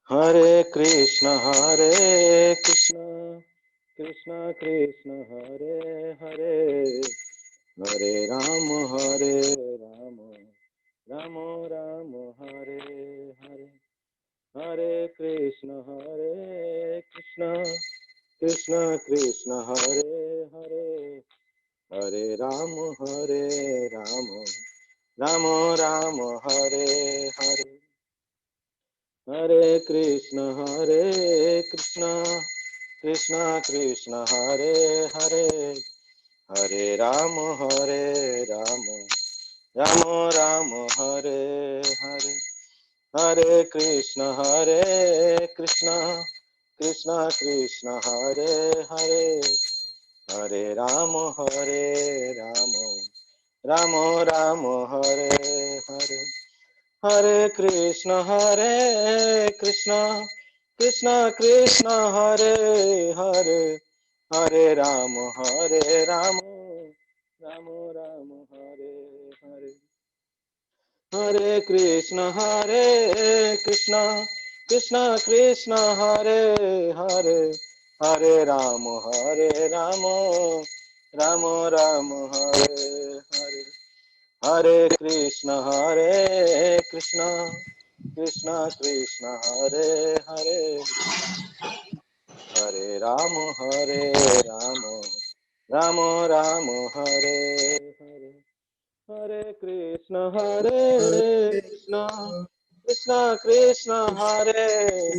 Hare Krishna, Krishna Krishna, Hare Hare, Hare Rama, Rama Rama, Hare Hare. Hare Krishna, Krishna Krishna, Hare Hare, Hare Rama, Rama Rama, Hare Hare. Hare Krishna, Krishna Krishna, Hare Hare, Hare Rama, Rama Rama, Hare Hare. Hare Krishna, Krishna Krishna, Hare Hare, Hare Rama, Rama Rama, Hare Hare. Hare Krishna, Krishna Krishna, Hare Hare, Hare Rama, Rama Rama, Hare Hare. Hare Krishna, Krishna Krishna, Hare Hare, Hare Rama, Rama Rama, Hare Hare. Hare Krishna, Krishna Krishna, Hare Hare, Hare Rama, Rama Rama, Hare Hare. Hare Krishna, Krishna Krishna, Hare Hare, Hare Rama, Rama Rama, Hare Hare. Hare Krishna, Krishna Krishna, Hare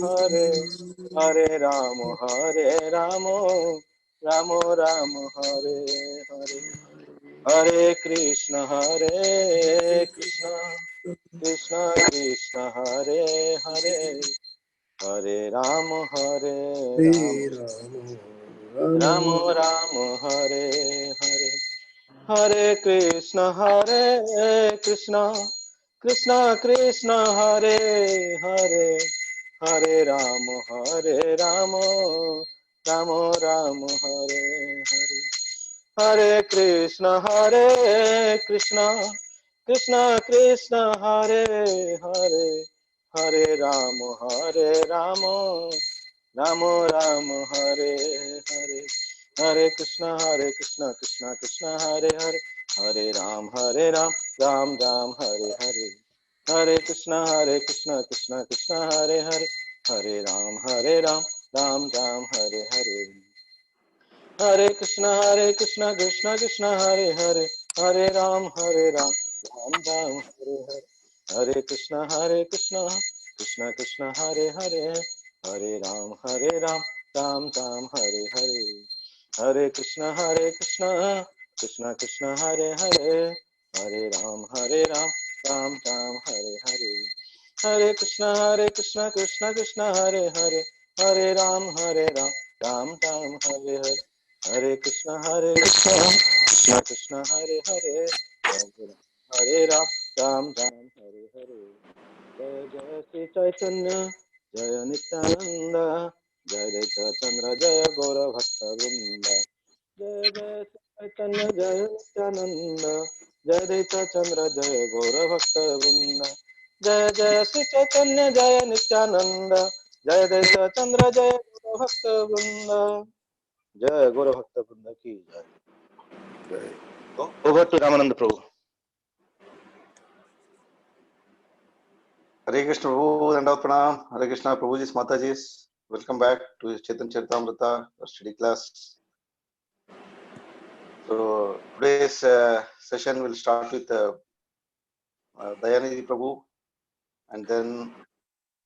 Hare, Hare Rama, Rama Rama, Hare Hare. Hare Krishna, Krishna Krishna, Hare Hare, Hare Rama, Rama Rama, Hare Hare. Hare Krishna, Krishna Krishna, Hare Hare, Hare Rama, Rama Rama, Hare Hare. Hare Krishna, Krishna Krishna, Hare Hare, Hare Ram, Ram Ram, Hare Hare. Hare Krishna, Krishna Krishna, Hare Hare, Hare Ram, Ram Ram, Hare Hare. Hare Krishna, Krishna Krishna, Hare Hare, Hare Ram, Ram Ram, Hare Hare. Hare Krishna, Krishna Krishna, Hare Hare, Hare Ram, Ram Ram, Hare Hare. Hare Krishna, Krishna Krishna, Hare Hare, Hare Ram, Ram Ram, Hare Hare. Hare Krishna, Krishna Krishna, Hare Hare, Hare Ram, Ram Ram, Hare Hare. Hare Krishna, Krishna Krishna, Hare Hare, Hare Ram, Ram Ram, Hare Hare. Jaya Jaya Sri Chaitanya, Jaya Nityananda, Jaya Deta Chandra, Jaya Gaura Bhakta Vrinda. Jaya Jaya Sri Chaitanya, Jaya Nityananda, Jaya Deta Chandra, Jaya Gaura Bhakta Vrinda. Jaya Jaya Sri Chaitanya, Jaya Nityananda, Jaya Deta Chandra, Jaya Gaura Bhakta Vrinda. Jai Gaura Bhakta Vrinda ki jai. Over to Ramananda Prabhu. Hare Krishna Prabhu, Dandavat Pranam. Hare Krishna Prabhuji's Mataji's. Welcome back to Chaitanya Caritamrta, our study class. So today's session will start with Dayanidhi Prabhu and then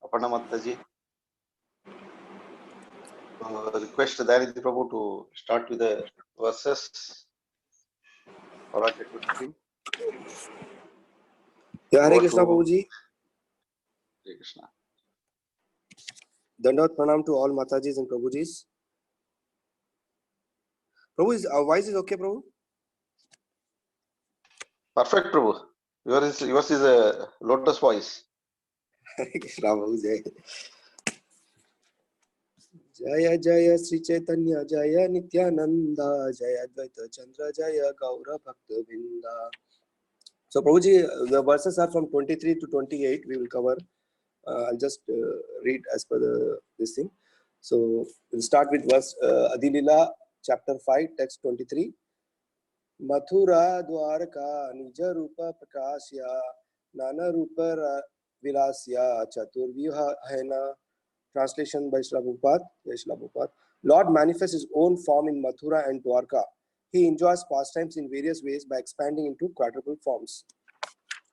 Aparna Mataji. Request Dayanidhi Prabhu to start with the verses for our team. Yeah, Hare Krishna Prabhuji. Hare Krishna. Dandavat Pranam to all Matajis and Prabhujis. Prabhu, our voice is okay, Prabhu? Perfect, Prabhu. Yours is a lotus voice. Hare Krishna Prabhuji. Jaya Jaya Sri Chaitanya, Jaya Nityananda, Jaya Advaita Chandra, Jaya Gaura Bhakta Vrinda. So Prabhuji, the verses are from 23 to 28 we will cover. I'll just read as per this thing. So we'll start with verse Adilila, chapter 5, text 23. Mathura Dwarka Nija Rupa Prakashya Nana Rupa Vilasya Chaturvyuha Hena. Translation by Srila Prabhupada. Lord manifests his own form in Mathura and Dwarka. He enjoys pastimes in various ways by expanding into quadruple forms.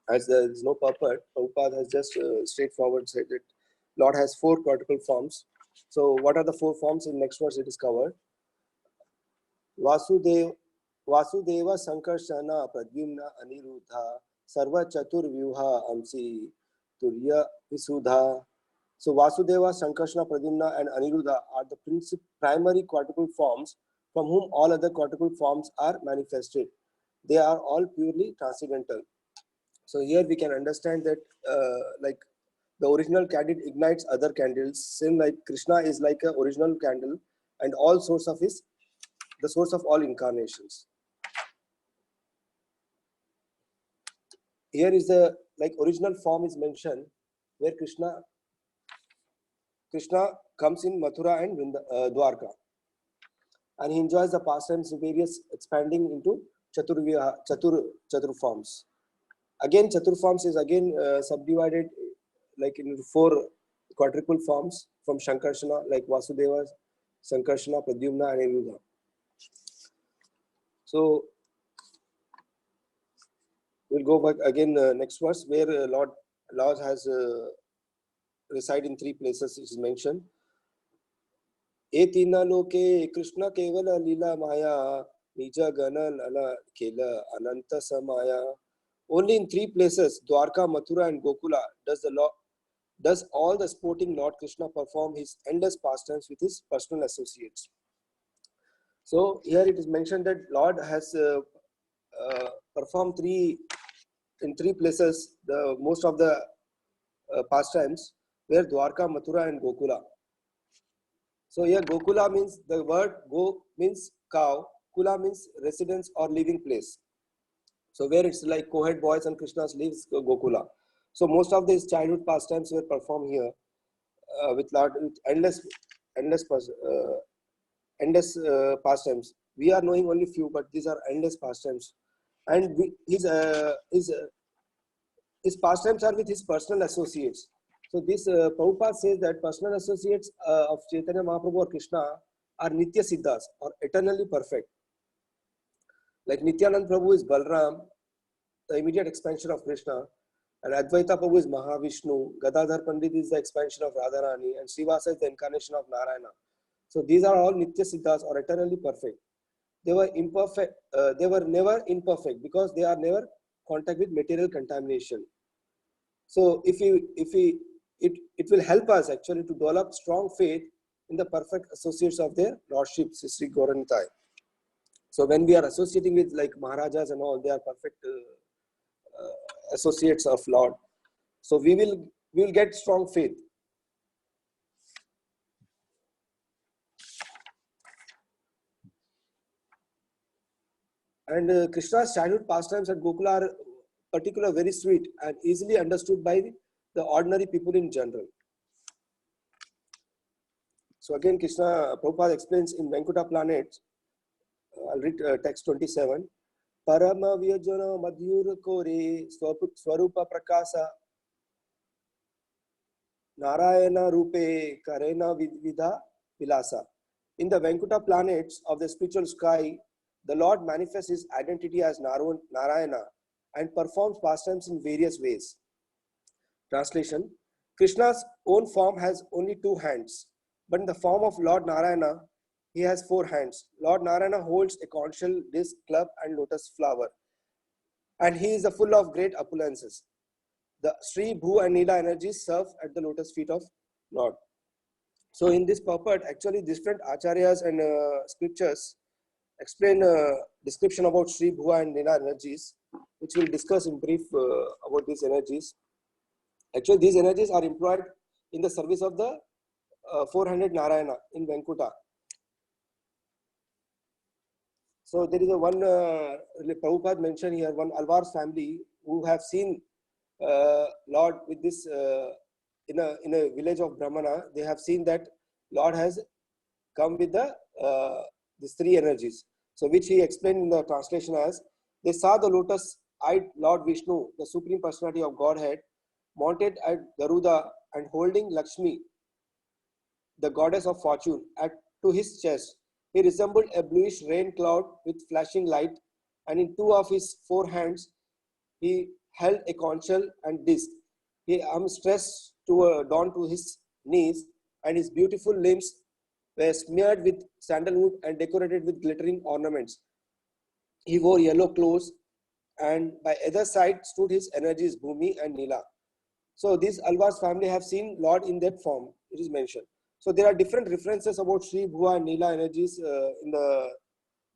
As there is no purport, Prabhupada has just straightforward said that Lord has 4 quadruple forms. So what are the 4 forms? In next verse it is covered. Vasudeva Sankarshana Pradyumna Aniruddha Sarva Chaturvyuha Amsi Turya Visudha. So Vasudeva, Sankarshana, Pradyumna and Aniruddha are the primary quadruple forms from whom all other quadruple forms are manifested. They are all purely transcendental. So here we can understand that like the original candle ignites other candles. Same like Krishna is like an original candle and all source of his, the source of all incarnations. Here is the like original form is mentioned where Krishna comes in Mathura and Dwarka, and he enjoys the pastimes various expanding into Chatur forms. Again, Chatur forms is again subdivided like into 4 quadruple forms from Shankarshana, like Vasudeva, Sankarshana, Pradyumna and Aniruddha. So we'll go back again next verse where Lord has reside in 3 places is mentioned. Etina loke Krishna kevala Lila maya nija gana lala kela ananta samaya. Only in 3 places, Dwarka, Mathura and Gokula, does all the sporting Lord Krishna perform his endless pastimes with his personal associates. So here it is mentioned that Lord has performed in 3 places the most of the pastimes, where Dwarka, Mathura and Gokula. So here Gokula means, the word Go means cow, Kula means residence or living place. So where it's like co-head boys and Krishna's lives Gokula. So most of these childhood pastimes were performed here with endless pastimes. We are knowing only few, but these are endless pastimes. And his pastimes are with his personal associates. So this Prabhupada says that personal associates of Chaitanya Mahaprabhu or Krishna are Nitya Siddhas or eternally perfect. Like Nityanand Prabhu is Balram, the immediate expansion of Krishna, and Advaita Prabhu is Mahavishnu, Gadadhar Pandit is the expansion of Radharani, and Srivasa is the incarnation of Narayana. So these are all Nitya Siddhas or eternally perfect. They were imperfect. They were never imperfect because they are never contact with material contamination. So it will help us actually to develop strong faith in the perfect associates of their lordship, Sri Gauranitai. So when we are associating with like Maharajas and all, they are perfect associates of Lord. So we will get strong faith. And Krishna's childhood pastimes at Gokula are particularly very sweet and easily understood by the ordinary people in general. So again, Krishna Prabhupada explains in Venkuta Planet. I'll read text 27. Parama Vyajana Madhyur Kore Swarupa Prakasa Narayana Rupe Karena Vidha Vilasa. In the Venkuta planets of the spiritual sky, the Lord manifests his identity as Narayana and performs pastimes in various ways. Translation: Krishna's own form has only 2 hands, but in the form of Lord Narayana, he has 4 hands. Lord Narayana holds a conch shell, disc, club, and lotus flower, and he is full of great opulences. The Sri, Bhu, and Lila energies serve at the lotus feet of Lord. So in this purport, actually different acharyas and scriptures explain description about Sri, Bhuva and Lila energies, which we'll discuss in brief about these energies. Actually, these energies are employed in the service of the 400 Narayana in Venkuta. So there is a one Prabhupada mentioned here, one Alvar's family who have seen Lord with this in a village of Brahmana, they have seen that Lord has come with these three energies. So which he explained in the translation as, they saw the lotus-eyed Lord Vishnu, the Supreme Personality of Godhead, mounted at Garuda and holding Lakshmi, the goddess of fortune, to his chest. He resembled a bluish rain cloud with flashing light, and in two of his four hands, he held a conch shell and disc. He stressed down to his knees, and his beautiful limbs were smeared with sandalwood and decorated with glittering ornaments. He wore yellow clothes, and by either side stood his energies, Bhumi and Lila. So these Alvar's family have seen Lord in that form, it is mentioned. So there are different references about Sri, Bhuva and Lila energies in the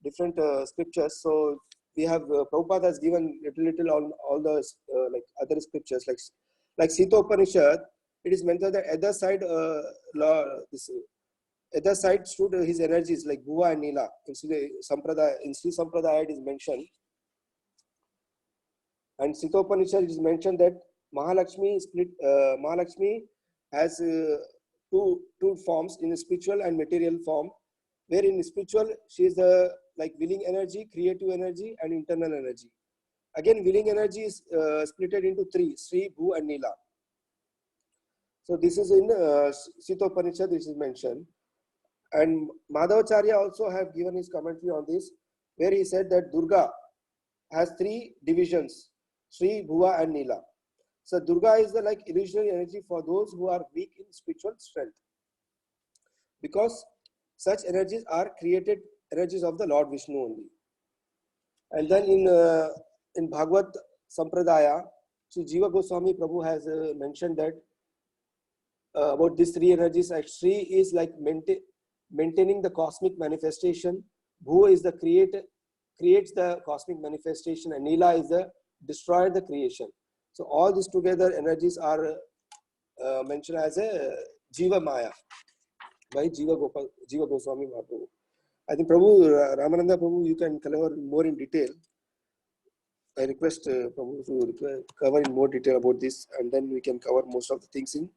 different scriptures. So we have, Prabhupada has given little on all the like other scriptures, like Sita Upanishad. It is mentioned that other side, other side stood his energies like Bhuva and Lila. In Sri Sampradaya it is mentioned. And Sita Upanishad, it is mentioned that Mahalakshmi has two forms, in spiritual and material form, where in spiritual she is the like willing energy, creative energy and internal energy. Again, willing energy is split into three, Sri, Bhu and Nila. So this is in Sita Upanishad, this is mentioned. And Madhavacharya also have given his commentary on this, where he said that Durga has three divisions, Sri, Bhuva and Nila. So Durga is the like illusionary energy for those who are weak in spiritual strength, because such energies are created energies of the Lord Vishnu only. And then in Bhagavad Sampradaya, Sri Jiva Goswami Prabhu has mentioned that about these three energies. Like Sri is like maintaining the cosmic manifestation, Bhu is the creates the cosmic manifestation, and Nila is the destroyer the creation. So all these together energies are mentioned as a Jiva Maya by Jiva Goswami Mahaprabhu. I think Prabhu, Ramananda Prabhu, you can cover more in detail. I request Prabhu to cover in more detail about this, and then we can cover most of the things in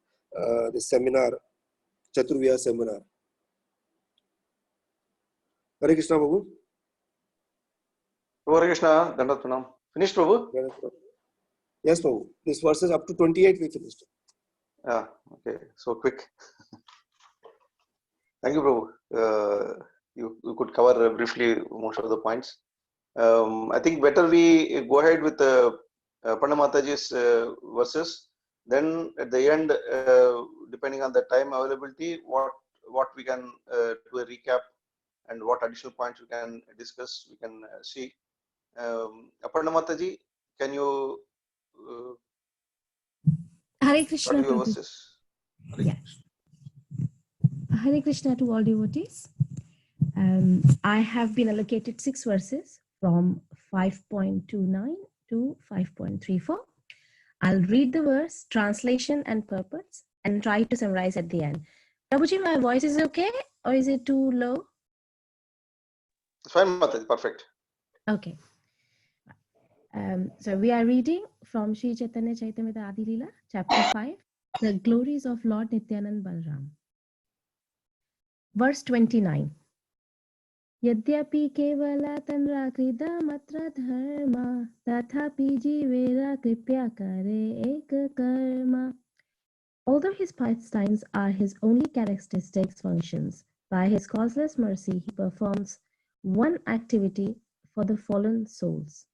the seminar, Chaturvya seminar. Hare Krishna, Prabhu. Hare Krishna, Dandat Pranam. Finished, Prabhu? Yes, Prabhu. This verses up to 28 we finished. Yeah, okay. So quick. Thank you, Prabhu. You could cover briefly most of the points. I think better we go ahead with Aparna Mataji's verses. Then at the end, depending on the time availability, what we can do a recap and what additional points we can discuss, we can see. Aparna Mataji, can you Hare Krishna, start your verses? Yeah. Hare Krishna to all devotees. I have been allocated 6 verses from 5.29 to 5.34. I'll read the verse, translation and purpose, and try to summarize at the end. Prabhuji, my voice is okay or is it too low? It's fine, Mataji, perfect. Okay. So we are reading from Sri Chaitanya Charitamrta Adi Lila, chapter 5, the glories of Lord Nityanand Balaram. Verse 29. Yadyapi kevala tanra krida matra dharma tathapi jivera kripya kare ek karma. Although his pastimes are his only characteristics functions, by his causeless mercy he performs one activity for the fallen souls.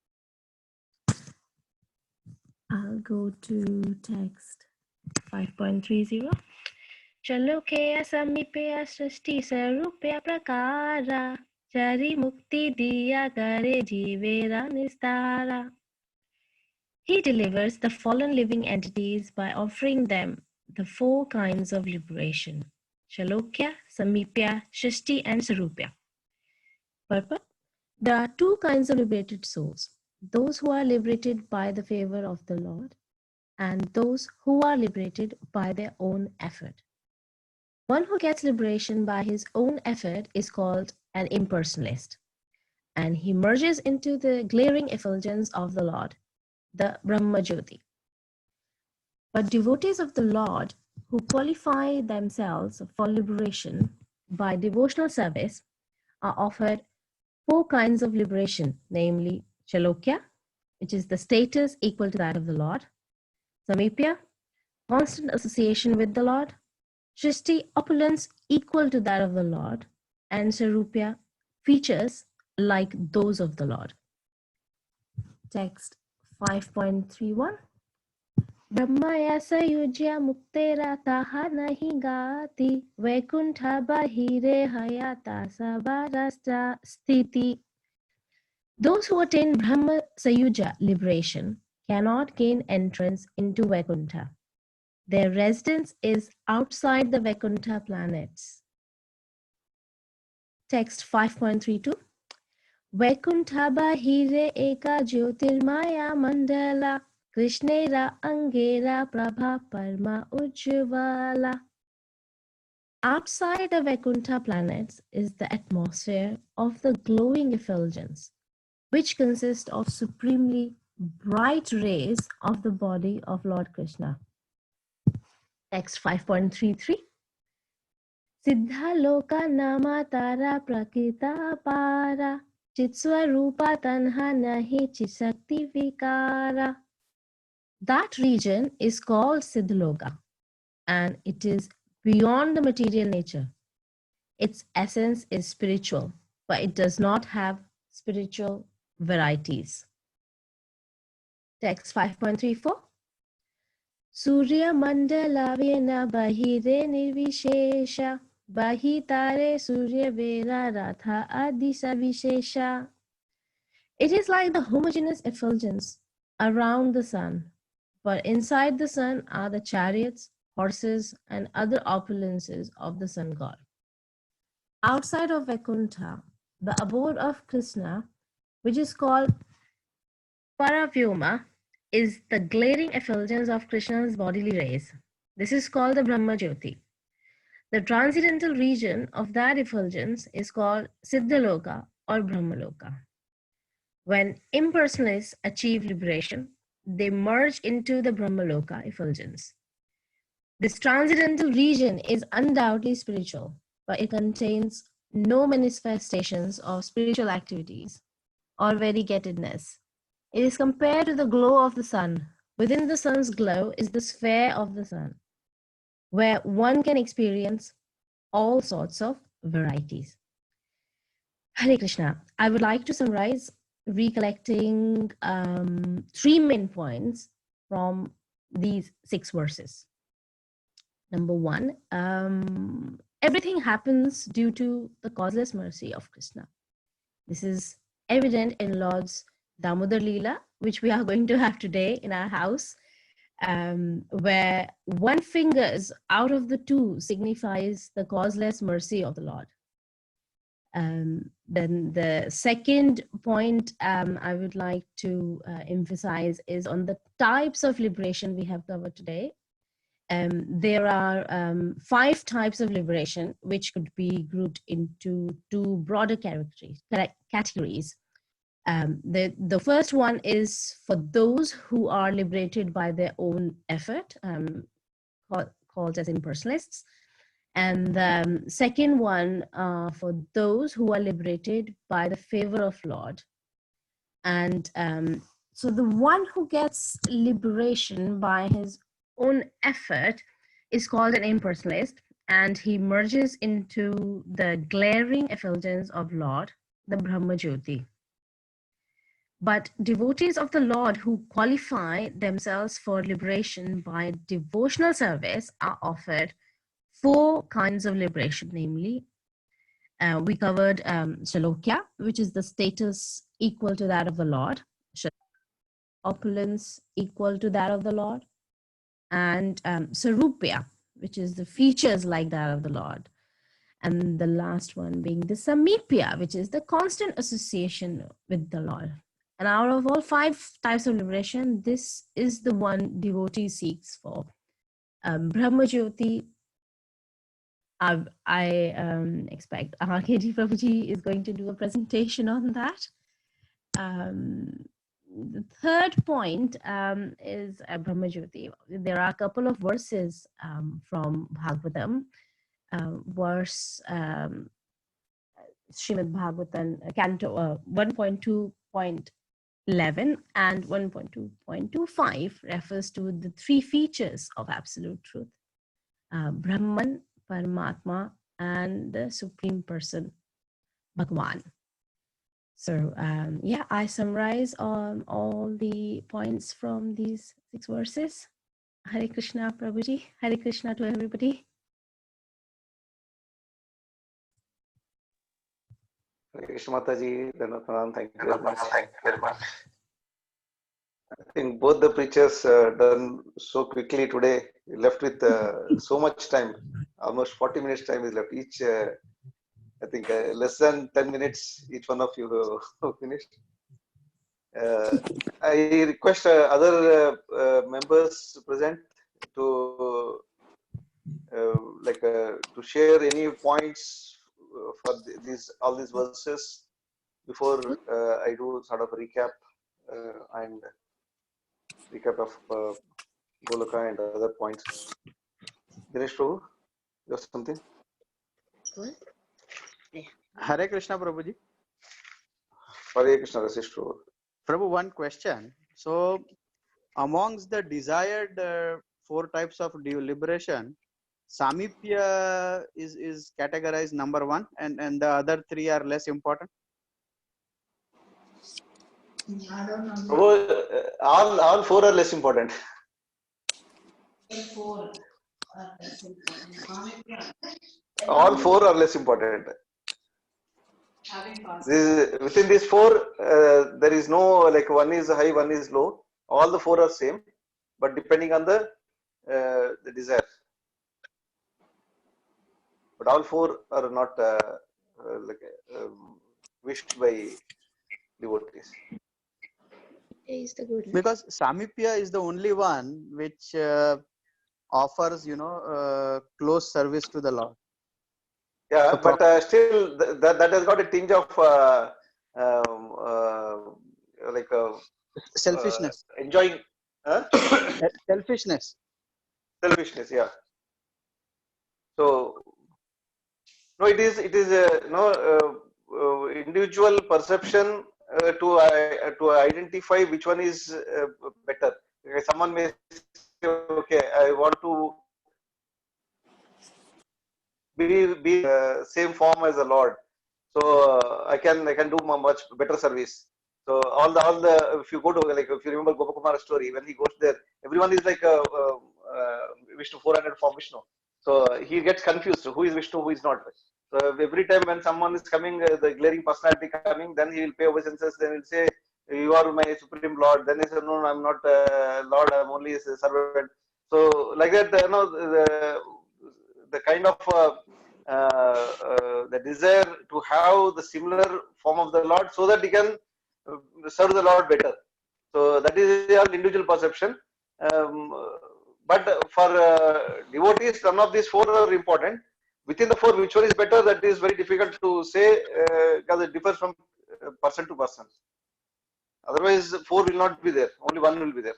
I'll go to text 5.30. Chalokya samipya srishti sarupya prakara chari mukti diya kare jivera nistara. He delivers the fallen living entities by offering them the 4 kinds of liberation: Chalokya, Samipya, Shrishti and Sarupya. Purport: there are 2 kinds of liberated souls: those who are liberated by the favor of the Lord, and those who are liberated by their own effort. One who gets liberation by his own effort is called an impersonalist, and he merges into the glaring effulgence of the Lord, the Brahma Jyoti. But devotees of the Lord who qualify themselves for liberation by devotional service are offered 4 kinds of liberation, namely Shalokya, which is the status equal to that of the Lord, Samipya, constant association with the Lord, Shrishti, opulence equal to that of the Lord, and Sarupya, features like those of the Lord. Text 5.31. Brahmaya sayujya muktera taha nahi gati Vaikuntha bahire hayata sabarasta sthiti. Those who attain Brahma Sayuja liberation cannot gain entrance into Vaikuntha. Their residence is outside the Vaikuntha planets. Text 5.32. Vaikuntha bahire eka jyotirmaya mandala Krishnera angera prabha parma ujjvala. Outside the Vaikuntha planets is the atmosphere of the glowing effulgence, which consist of supremely bright rays of the body of Lord Krishna. Text 5.33. Siddha loka nama tara prakrita para chitswarupa tanha nahi chisakti vikara. That region is called Siddhaloka, and it is beyond the material nature. Its essence is spiritual, but it does not have spiritual varieties. Text 5.34. Surya mandala vena bahire nirvishesha bahitare surya vera ratha adisa vishesha. It is like the homogeneous effulgence around the sun, but inside the sun are the chariots, horses, and other opulences of the sun god. Outside of Vaikuntha, the abode of Krishna, which is called Paravyoma, is the glaring effulgence of Krishna's bodily rays. This is called the Brahma Jyoti. The transcendental region of that effulgence is called Siddhaloka or Brahmaloka. When impersonalists achieve liberation, they merge into the Brahmaloka effulgence. This transcendental region is undoubtedly spiritual, but it contains no manifestations of spiritual activities or variegatedness. It is compared to the glow of the sun. Within the sun's glow is the sphere of the sun, where one can experience all sorts of varieties. Hare Krishna. I would like to summarize, recollecting 3 main points from these 6 verses. Number 1, everything happens due to the causeless mercy of Krishna. This is evident in Lord's Damodar Lila, which we are going to have today in our house, where one fingers out of the 2 signifies the causeless mercy of the Lord. Then the second point I would like to emphasize is on the types of liberation we have covered today. There are 5 types of liberation, which could be grouped into 2 broader categories. The first one is for those who are liberated by their own effort, called as impersonalists. And the second one for those who are liberated by the favor of Lord. And so the one who gets liberation by his own effort is called an impersonalist, and he merges into the glaring effulgence of Lord, the Brahma Jyoti. But devotees of the Lord who qualify themselves for liberation by devotional service are offered 4 kinds of liberation, namely, we covered Shalokya, which is the status equal to that of the Lord, opulence equal to that of the Lord, and Sarupya, which is the features like that of the Lord. And the last one being the Samipya, which is the constant association with the Lord. And out of all 5 types of liberation, this is the one devotee seeks for. Brahma Jyoti, I expect RKD Prabhuji is going to do a presentation on that. the third point is Brahmajyoti. There are a couple of verses from Bhagavatam, verse Srimad Bhagavatam, Canto 1.2.11 and 1.2.25 refers to the three features of absolute truth: Brahman, Paramatma, and the Supreme Person, Bhagwan. So yeah, I summarize all the points from these 6 verses. Hare Krishna, Prabhuji. Hare Krishna to everybody. Hare Krishna Mataji, Dhanapranam, thank you very much. I think both the preachers done so quickly today. Left with so much time, almost 40 minutes time is left. Each, I think less than 10 minutes, each one of you finished. I request other members present to to share any points for all these verses before I do sort of recap and recap of Goloka and other points. Dinesh Prabhu, you have something? Hare Krishna, Prabhuji. Hare Krishna, Rasish Prabhu. Prabhu, one question. So, amongst the desired 4 types of liberation, Samipya is categorized number 1, and the other 3 are less important. Prabhu, all 4 are less important. All 4 are less important. Within these 4, there is no like one is high, one is low. All the 4 are same, but depending on the desire. But all 4 are not wished by devotees. Because Samipya is the only one which offers, close service to the Lord. Yeah, So but still that has got a tinge of selfishness. Enjoying Selfishness. Selfishness, yeah. So no, it is individual perception to identify which one is better. Okay, someone may say, okay, I want to be same form as the Lord, so I can do much better service. So all the if you go to if you remember Gopakumar's story, when he goes there, everyone is like Vishnu 400 form Vishnu. So he gets confused. Who is Vishnu? Who is not? So every time when someone is coming, the glaring personality coming, then he will pay obeisances. Then he'll say, "You are my supreme Lord." Then he said, "No, I'm not Lord. I'm only a servant." So like that, the kind of the desire to have the similar form of the Lord, so that he can serve the Lord better. So that is all individual perception. But for devotees, none of these 4 are important. Within the 4, which one is better, that is very difficult to say because it differs from person to person. Otherwise, 4 will not be there. Only 1 will be there.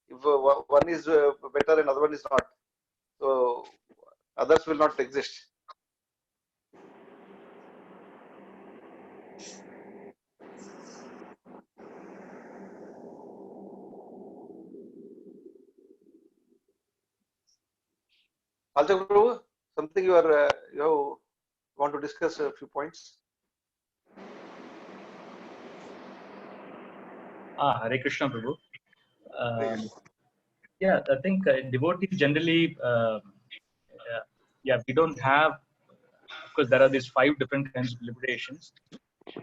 If one is better and other one is not, so others will not exist. Also, Prabhu, something you want to discuss a few points? Hare Krishna, Prabhu. Yeah, I think devotees generally, we don't have, of course, there are these 5 different kinds of liberations.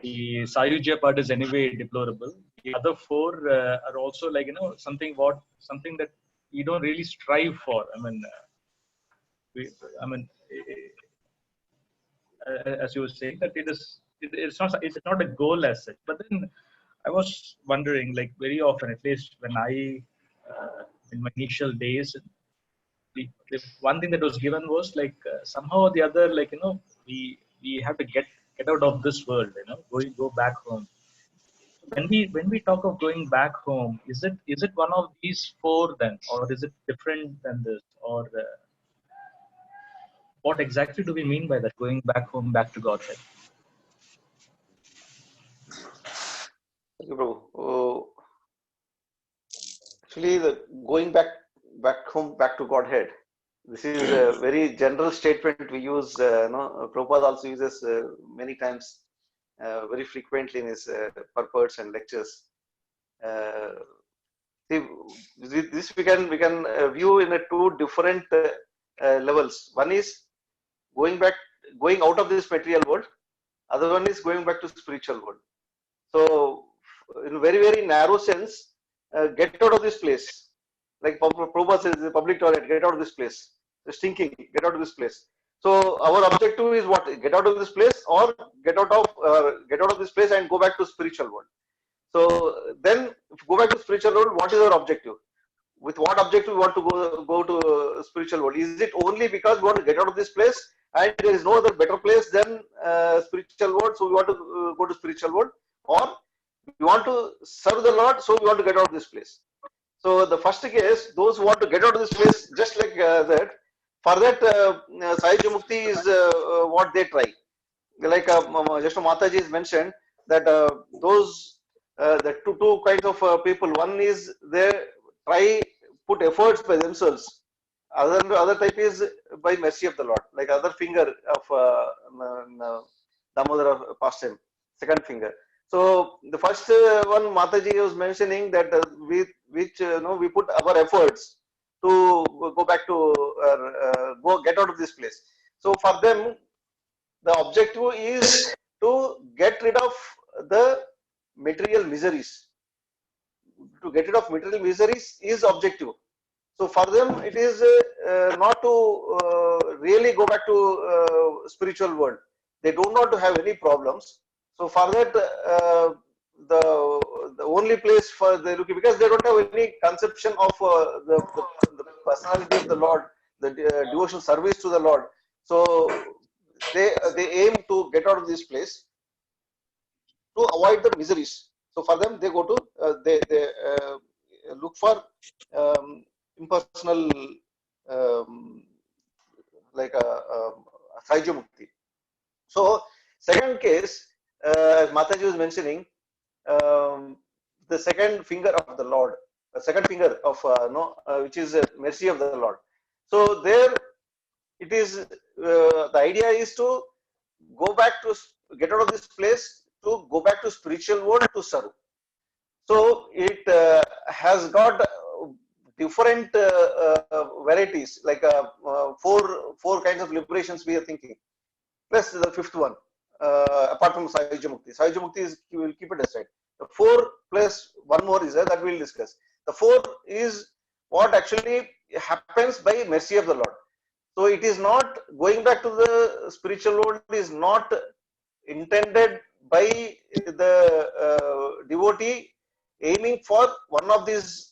The Sayujya part is anyway deplorable. The other 4 are also like, something that we don't really strive for. As you were saying, that it's not a goal as such. But then I was wondering, like very often, at least when I in my initial days, the one thing that was given was like somehow or the other, like we have to get out of this world, go back home. when we talk of going back home, is it one of these four then, or is it different than this, or what exactly do we mean by that? Going back home, back to Godhead. Okay, Prabhu. Actually, the going back home, back to Godhead. This is a very general statement we use. Prabhupada also uses many times, very frequently in his purports and lectures. See, this we can view in a two different levels. One is going out of this material world. Other one is going back to spiritual world. So, in a very, very narrow sense, get out of this place. Like Prabhupada says, the public toilet, get out of this place. The stinking, get out of this place. So, our objective is what? Get out of this place, or get out of this place and go back to spiritual world. So, then if go back to spiritual world, what is our objective? With what objective we want to go to spiritual world? Is it only because we want to get out of this place and there is no other better place than spiritual world, so we want to go to spiritual world, or we want to serve the Lord, so we want to get out of this place? So the first case, those who want to get out of this place, just like that, for that Sahajya Mukti is what they try. Like just Mataji has mentioned that the two kinds of people. One is they try put efforts by themselves. Other type is by mercy of the Lord, like other finger of Damodara pastime, second finger. So the first one Mataji was mentioning that we put our efforts to go back to get out of this place. So for them, the objective is to get rid of the material miseries. To get rid of material miseries is objective. So for them, it is not to really go back to spiritual world. They don't want to have any problems. So for that, the only place for they looking, because they don't have any conception of the personality of the Lord, the devotional service to the Lord. So they aim to get out of this place to avoid the miseries. So for them, they go to they look for impersonal, like a Sahajya Mukti. So second case, as Mataji was mentioning, the second finger of the Lord, the second finger of which is mercy of the Lord. So there, it is the idea is to go back to get out of this place, to go back to spiritual world to serve. So it has got different varieties, like four kinds of liberations we are thinking, plus the fifth one, apart from Sahajya Mukti. Sahajya Mukti is, we will keep it aside. The 4 plus one more is there that we will discuss. The 4 is what actually happens by mercy of the Lord. So it is not going back to the spiritual world, is not intended by the devotee aiming for one of these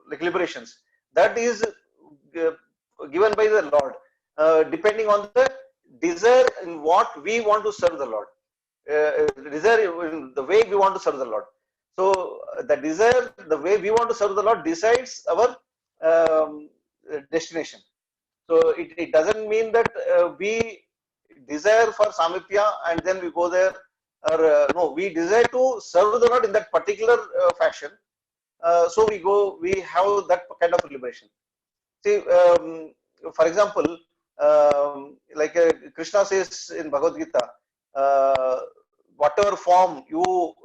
like liberations. That is given by the Lord, depending on the desire in what we want to serve the Lord. Desire in the way we want to serve the Lord. So the desire, the way we want to serve the Lord decides our destination. So it doesn't mean that we desire for Samipya and then we go there, or no, we desire to serve the Lord in that particular fashion. So we have that kind of liberation. See, for example, like Krishna says in Bhagavad Gita, whatever form you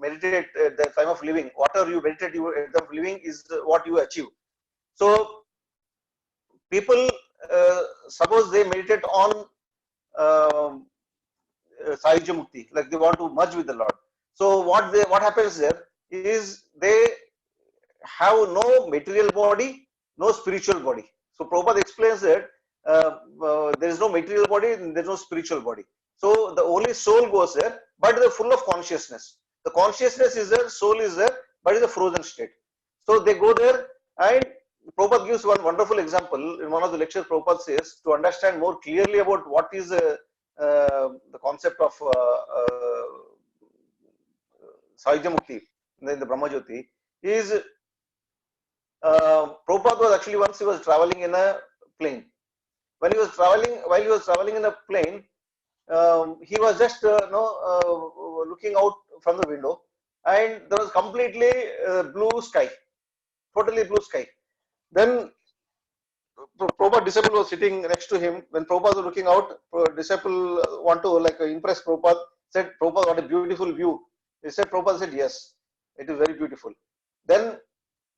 meditate at the time of living, whatever you meditate at the time of living is what you achieve. So people, suppose they meditate on Sahajya Mukti, like they want to merge with the Lord. So what happens there is they have no material body, no spiritual body. So Prabhupada explains that there is no material body and there is no spiritual body. So the only soul goes there, but they are full of consciousness. The consciousness is there, soul is there, but it's a frozen state. So they go there, and Prabhupada gives one wonderful example in one of the lectures. Prabhupada says, to understand more clearly about what is the concept of Sahyajya Mukti in the Brahma Jyoti is Prabhupada was actually once he was traveling in a plane. While he was traveling in a plane, he was just looking out from the window, and there was completely blue sky, totally blue sky. Then Prabhupada disciple was sitting next to him. When Prabhupada was looking out, disciple want to impress Prabhupada, said, Prabhupada, what a beautiful view. He said, Prabhupada said, yes, it is very beautiful. Then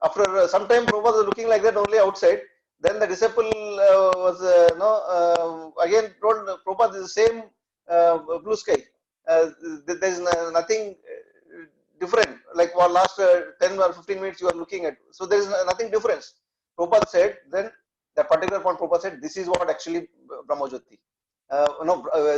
after some time, Prabhupada was looking like that only outside. Then the disciple was again told Prabhupada, this is the same blue sky. There is nothing different. Like for last 10 or 15 minutes you are looking at. So there is nothing difference. Prabhupada said, then that particular point Prabhupada said, this is what actually Brahma Jyoti.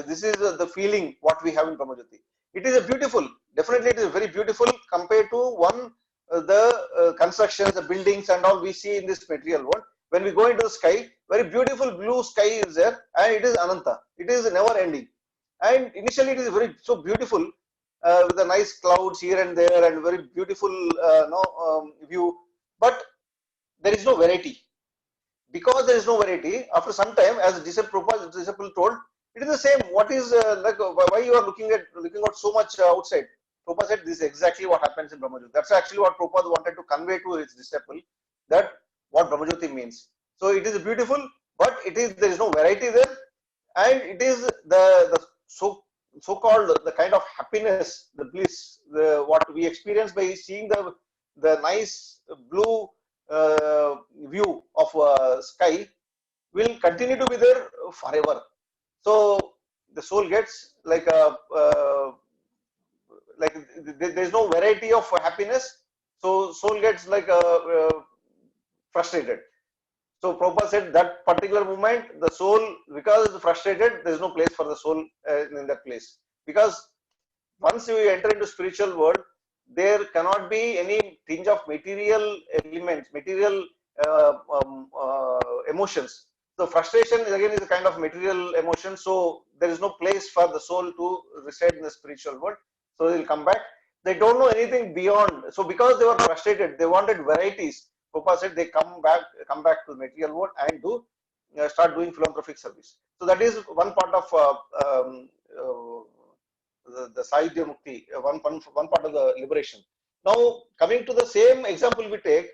This is the feeling what we have in Brahma Jyoti. It is a beautiful, definitely it is very beautiful compared to the constructions, the buildings and all we see in this material world. When we go into the sky, very beautiful blue sky is there, and it is Ananta. It is never ending. And initially it is very so beautiful with the nice clouds here and there and very beautiful view. But there is no variety. Because there is no variety, after some time, as the disciple told, it is the same. What is why you are looking out so much outside? Prabhupada said, this is exactly what happens in Brahma Jyoti. That's actually what Prabhupada wanted to convey to his disciple, that what Brahma Jyoti means. So it is beautiful, but there is no variety there, and it is the so-called the kind of happiness, the bliss, what we experience by seeing the nice blue view of sky will continue to be there forever. So the soul gets there is no variety of happiness. So soul gets frustrated. So Prabhupada said that particular moment, the soul, because it's frustrated, there is no place for the soul in that place. Because once you enter into spiritual world, there cannot be any tinge of material elements, material emotions. So frustration again is a kind of material emotion. So there is no place for the soul to reside in the spiritual world. So they will come back. They don't know anything beyond. So because they were frustrated, they wanted varieties. Prabhupada said they come back to the material world and do start doing philanthropic service. So that is one part of the Sahyajya Mukti, one part of the liberation. Now coming to the same example we take,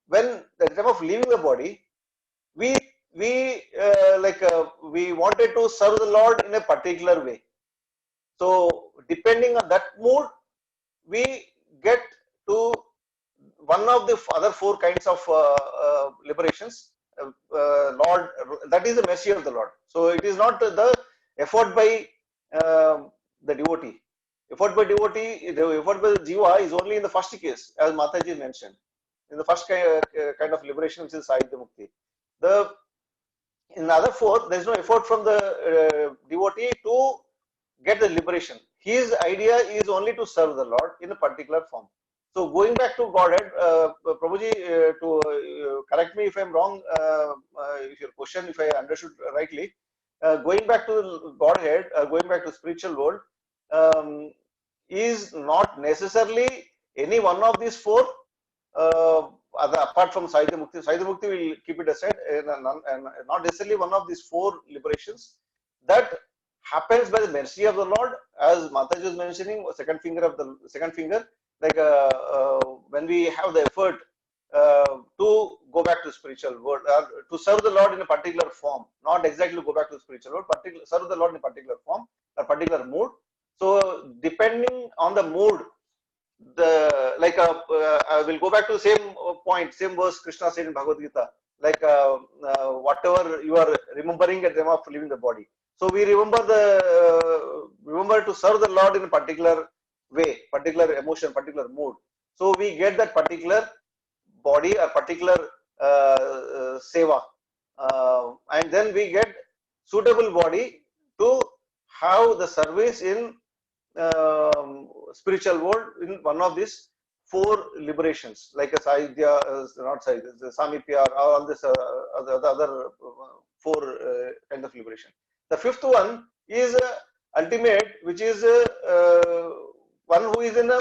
when the time of leaving the body, we wanted to serve the Lord in a particular way. So depending on that mood, we get to one of the other four kinds of liberations. Lord, that is the mercy of the Lord. So it is not the effort by the devotee. Effort by devotee, the effort by the jiva is only in the first case, as Mataji mentioned. In the first kind of liberation, which is Sahyajya Mukti. In the other four, there is no effort from the devotee to get the liberation. His idea is only to serve the Lord in a particular form. So going back to Godhead, Prabhuji, to correct me if I am wrong, if your question, if I understood rightly, going back to Godhead, going back to spiritual world, is not necessarily any one of these four, apart from Sahyajya Mukti. Sahyajya Mukti will keep it aside, and not necessarily one of these four liberations. That happens by the mercy of the Lord, as Mataji was mentioning, second finger, like when we have the effort to go back to spiritual world, to serve the Lord in a particular form, not exactly go back to spiritual world, serve the Lord in a particular form, a particular mood. So depending on the mood, I will go back to the same point, same verse Krishna said in Bhagavad Gita, whatever you are remembering at the time of leaving the body. So we remember to serve the Lord in a particular way, particular emotion, particular mood. So we get that particular body, a particular seva, and then we get suitable body to have the service in spiritual world in one of these four liberations, like a Sahyajya, not Sahyajya, the Samipya, or all this other four kind of liberation. The fifth one is ultimate, which is one who is in a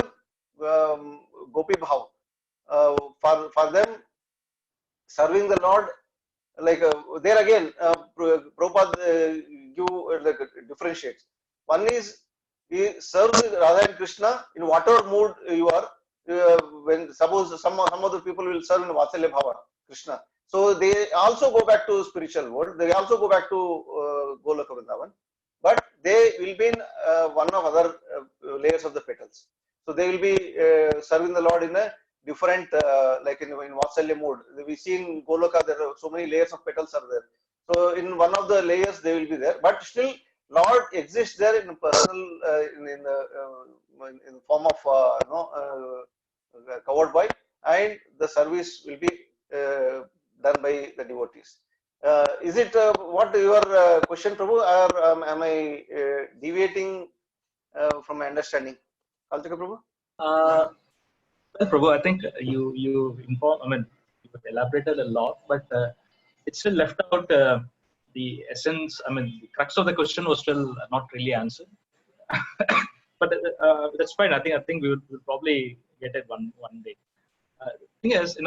gopi bhav. For them, serving the Lord, like there again, Prabhupada like differentiates. One is he serves Radha and Krishna in whatever mood you are. When suppose some other people will serve in Vatsalya Bhava Krishna, so they also go back to spiritual world. They also go back to Goloka Vrindavan, but they will be in one of other layers of the petals. So they will be serving the Lord in a different, like in Vatsalya mode. We see in Goloka there are so many layers of petals are there. So in one of the layers they will be there, but still Lord exists there in personal, in the form of covered by, and the service will be done by the devotees. Is it what your question, Prabhu, or am I deviating from my understanding? Kalchaka Prabhu? Well, Prabhu, I think you inform. I mean, you elaborated a lot, but it still left out the essence. I mean, the crux of the question was still not really answered. But that's fine. I think we'll probably get it one day. Thing is,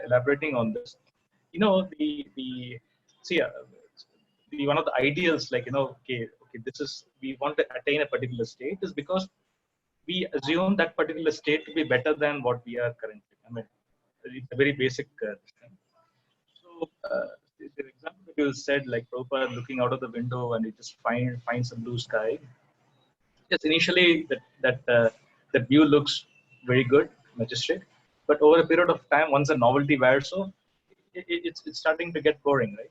elaborating on this. The see the one of the ideals, like okay, this is, we want to attain a particular state, is because we assume that particular state to be better than what we are currently. I mean, it's a very basic thing. So the example that you said, like Prabhupada looking out of the window and he just finds some blue sky. Yes, initially that view looks very good, majestic, but over a period of time, once the novelty wears off, it's starting to get boring, right?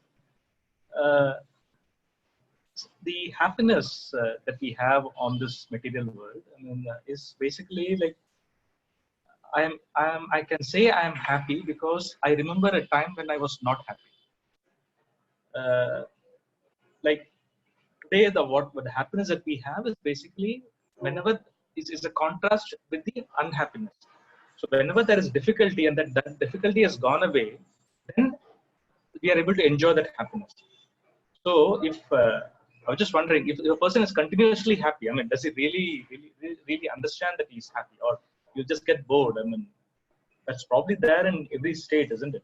The happiness that we have on this material world, I mean, is basically like I can say I am happy because I remember a time when I was not happy. Like today, what the happiness that we have is basically whenever is a contrast with the unhappiness. So whenever there is difficulty and that difficulty has gone away, then we are able to enjoy that happiness. So if I was just wondering, if a person is continuously happy, I mean, does he really understand that he's happy, or you just get bored? I mean, that's probably there in every state, isn't it?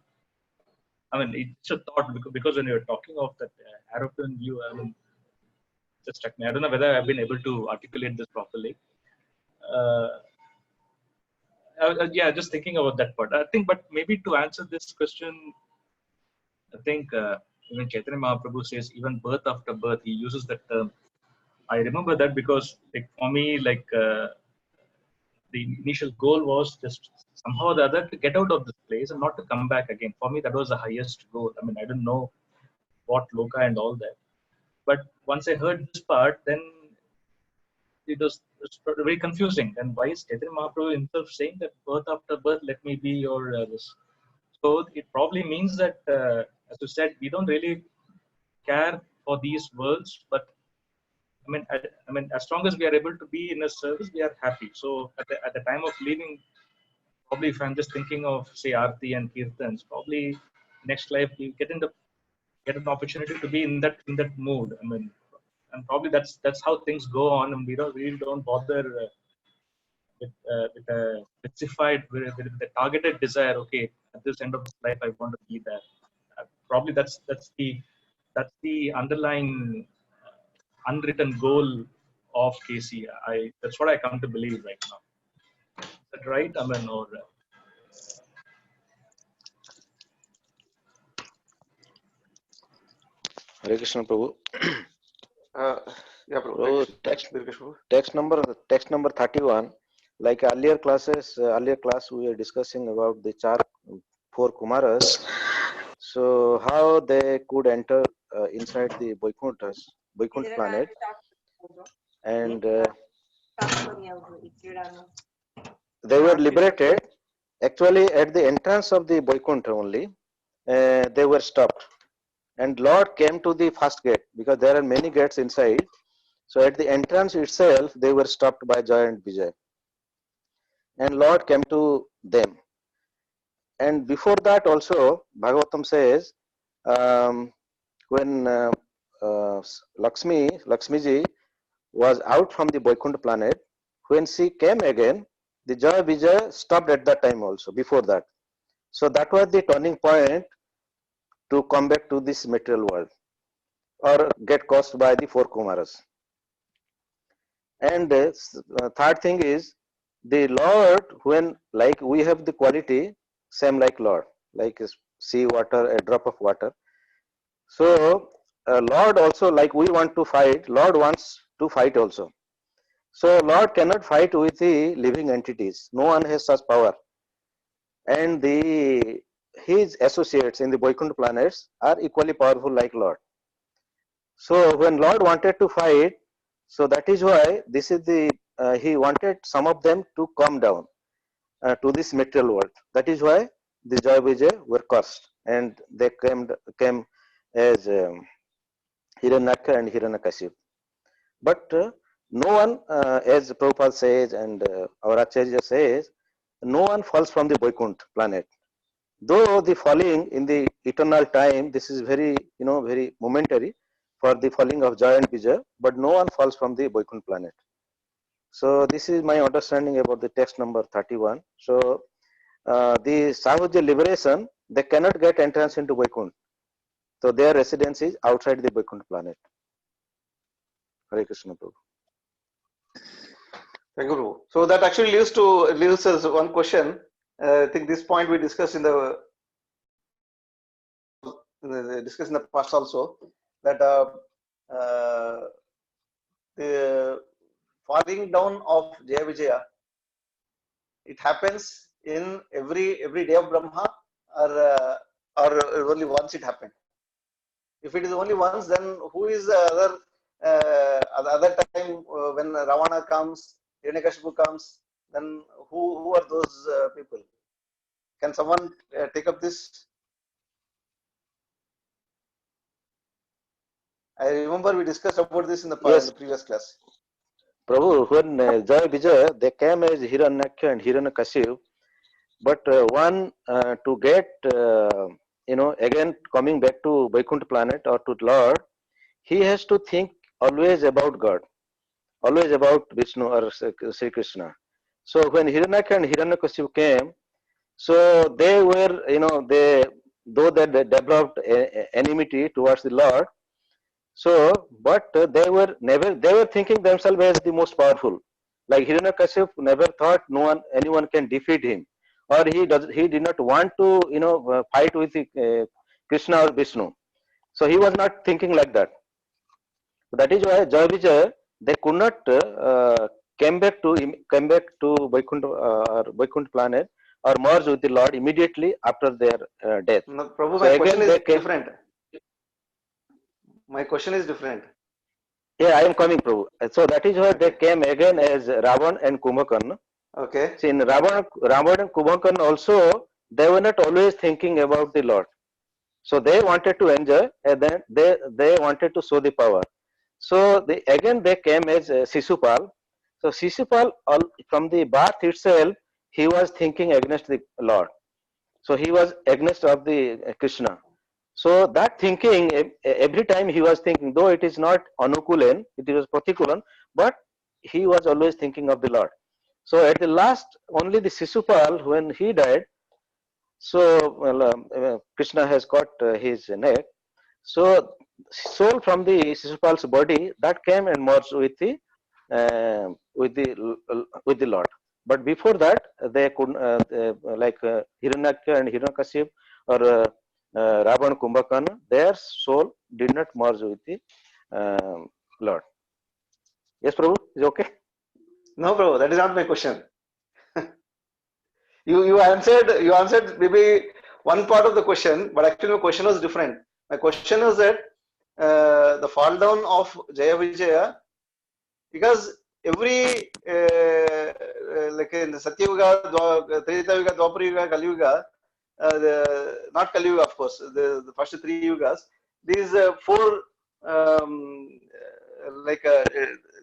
I mean, it's a thought, because when you're talking of that aeroplane view, I mean, just struck me. I don't know whether I've been able to articulate this properly. Uh, yeah, just thinking about that part. I think, but maybe to answer this question, I think even Chaitanya Mahaprabhu says, even birth after birth, he uses that term. I remember that because, like, for me, like the initial goal was just somehow or the other to get out of this place and not to come back again. For me, that was the highest goal. I mean, I didn't know what loka and all that. But once I heard this part, then it's very confusing. And why is Chaitanya Mahaprabhu himself saying that birth after birth, let me be your this? So it probably means that, as you said, we don't really care for these worlds, but I mean, as long as we are able to be in a service, we are happy. So at the time of leaving, probably if I'm just thinking of say Aarti and Kirtans, probably next life we get an opportunity to be in that mood. I mean, and probably that's how things go on, and we really don't bother with a specified with a targeted desire. Okay, at this end of life, I want to be there. Probably that's the underlying unwritten goal of KC. That's what I come to believe right now. Is that right? I mean, or Hare Krishna Prabhu. Yeah, Prabhu. Prabhu, text number 31. Like earlier class we were discussing about the four Kumaras. So how they could enter inside the Vaikuntha planet, and they were liberated. Actually, at the entrance of the Vaikuntha only, they were stopped. And Lord came to the first gate, because there are many gates inside. So at the entrance itself, they were stopped by Jaya and Vijay. And Lord came to them. And before that also, Bhagavatam says, when Lakshmiji was out from the Vaikuntha planet, when she came again, the Jaya Vijaya stopped at that time also, before that. So that was the turning point to come back to this material world or get caused by the four Kumaras. And third thing is, the Lord, when like we have the quality, same like Lord, like sea water, a drop of water. So Lord also, like we want to fight, Lord wants to fight also. So Lord cannot fight with the living entities. No one has such power. And his associates in the Vaikuntha planets are equally powerful like Lord. So when Lord wanted to fight, so that is why this is the he wanted some of them to come down to this material world. That is why the Jaya Vijay were cursed, and they came as Hiranyaka and Hiranyakashipu. But no one, as Prabhupada says and our Acharya says, no one falls from the Vaikuntha planet. Though the falling in the eternal time, this is very, very momentary for the falling of Jaya and Vijaya, but no one falls from the Vaikuntha planet. So this is my understanding about the text number 31. So the Sahuja liberation, they cannot get entrance into Vaikuntha. So their residence is outside the Vaikuntha planet. Hare Krishna Prabhu. Thank you, Prabhu. So that actually leaves us one question. I think this point we discussed in the past also, that the falling down of Jaya Vijaya, it happens in every day of Brahma, or only once it happened. If it is only once, then who is the other time when Ravana comes, Hiranyakashipu comes, then who are those people? Can someone take up this? I remember we discussed about this in the previous class. Prabhu, when Jaya Vijaya, they came as Hiranyaka and Hiranyakashipu, but one to get, again coming back to Vaikuntha planet or to Lord, he has to think always about God, always about Vishnu or Sri Krishna. So when Hiranyaka and Hiranyakashipu came, so they were, though they developed enmity towards the Lord, so, but they were thinking themselves as the most powerful. Like Hiranyakashipu never thought anyone can defeat him, or he did not want to, fight with Krishna or Vishnu. So he was not thinking like that. So that is why Jaya Vijaya, they could not came back to Vaikuntha or Vaikuntha planet or merge with the Lord immediately after their death. No, Prabhu, So my question is different. My question is different. Yeah, I am coming, Prabhu. So that is why they came again as Ravan and Kumbhakarna. Okay. See, in Ravan and Kumbhakarna also, they were not always thinking about the Lord. So they wanted to enjoy, and then they wanted to show the power. So again they came as Sisupal. So Sisupal, from the birth itself, he was thinking against the Lord. So he was against of the Krishna. So that thinking, every time he was thinking, though it is not Anukulan, it was Pratikulan, but he was always thinking of the Lord. So at the last, only the Sisupal, when he died, so Krishna has got his neck. So soul from the Sisupal's body that came and merged with the Lord. But before that, they couldn't, like Hiranyaka and Hiranyakashipu or Ravan Kumbhakarna, their soul did not merge with the Lord. Yes, Prabhu, is okay? No, Prabhu, that is not my question. You answered maybe one part of the question, but actually my question was different. My question was that the fall down of Jaya Vijaya, because every like in the Satyuga, Treta Yuga, Dwapara Yuga, Kali Yuga, not Kali Yuga, of course, the first three yugas, these four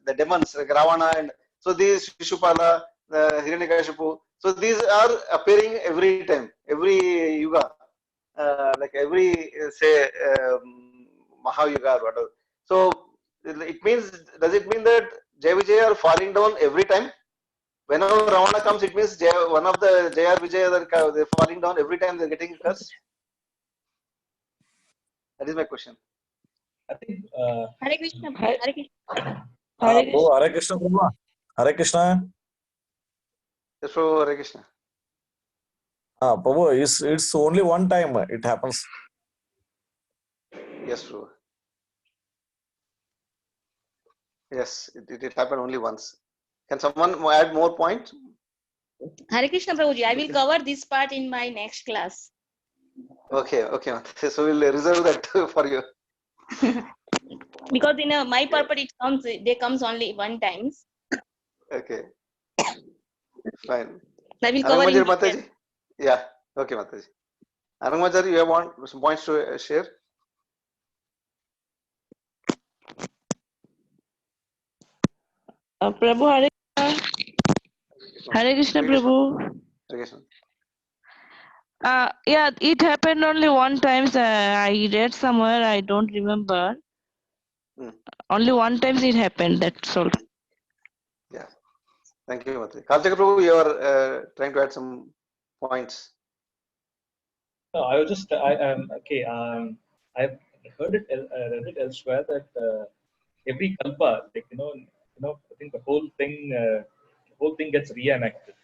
the demons like Ravana, and so these Shishupala, Hiranyakashipu, so these are appearing every time, every yuga, like every say Mahayuga or whatever. So it means, does it mean that Jai Vijay are falling down every time? Whenever Ravana comes, it means one of the Jaya Vijay they're falling down every time they're getting curse? That is my question. I think Hare Krishna. Hare Hare Krishna. Hare Prabhu, Krishna. Hare Krishna, Prabhu. Hare Krishna. Yes, Prabhu, Hare Krishna. Prabhu, it's only one time it happens. Yes, Prabhu. Yes, it happened only once. Can someone add more points? Hare Krishna Prabhuji. I will cover this part in my next class. Okay, okay. So we'll reserve that for you. Because in my purport they comes only one times. Okay, fine. I will cover in Arangmajari detail. Mataji? Yeah, okay, Mataji. Arangmajari, you have some points to share? Prabhu Hare Hare Krishna Prabhu. Hare Krishna. Yeah, it happened only one time. I read somewhere, I don't remember. Only one time it happened, that's all. Yeah, thank you, Mataji. Karthika Prabhu, you are trying to add some points. no, I was just okay. I've heard it, read it elsewhere that every kalpa, like I think the whole thing gets reenacted.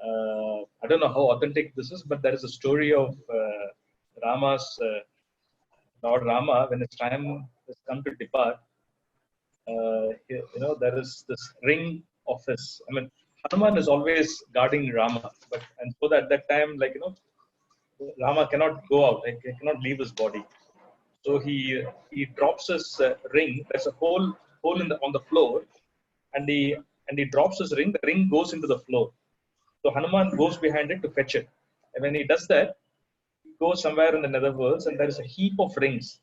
I don't know how authentic this is, but there is a story of Rama's Lord Rama when his time has come to depart. There is this ring of his. I mean, Hanuman is always guarding Rama, and so that time, Rama cannot go out. Like, he cannot leave his body. So he drops his ring. There's a hole on the floor, and he drops his ring. The ring goes into the floor. So Hanuman goes behind it to fetch it. And when he does that, he goes somewhere in the netherworlds, and there is a heap of rings.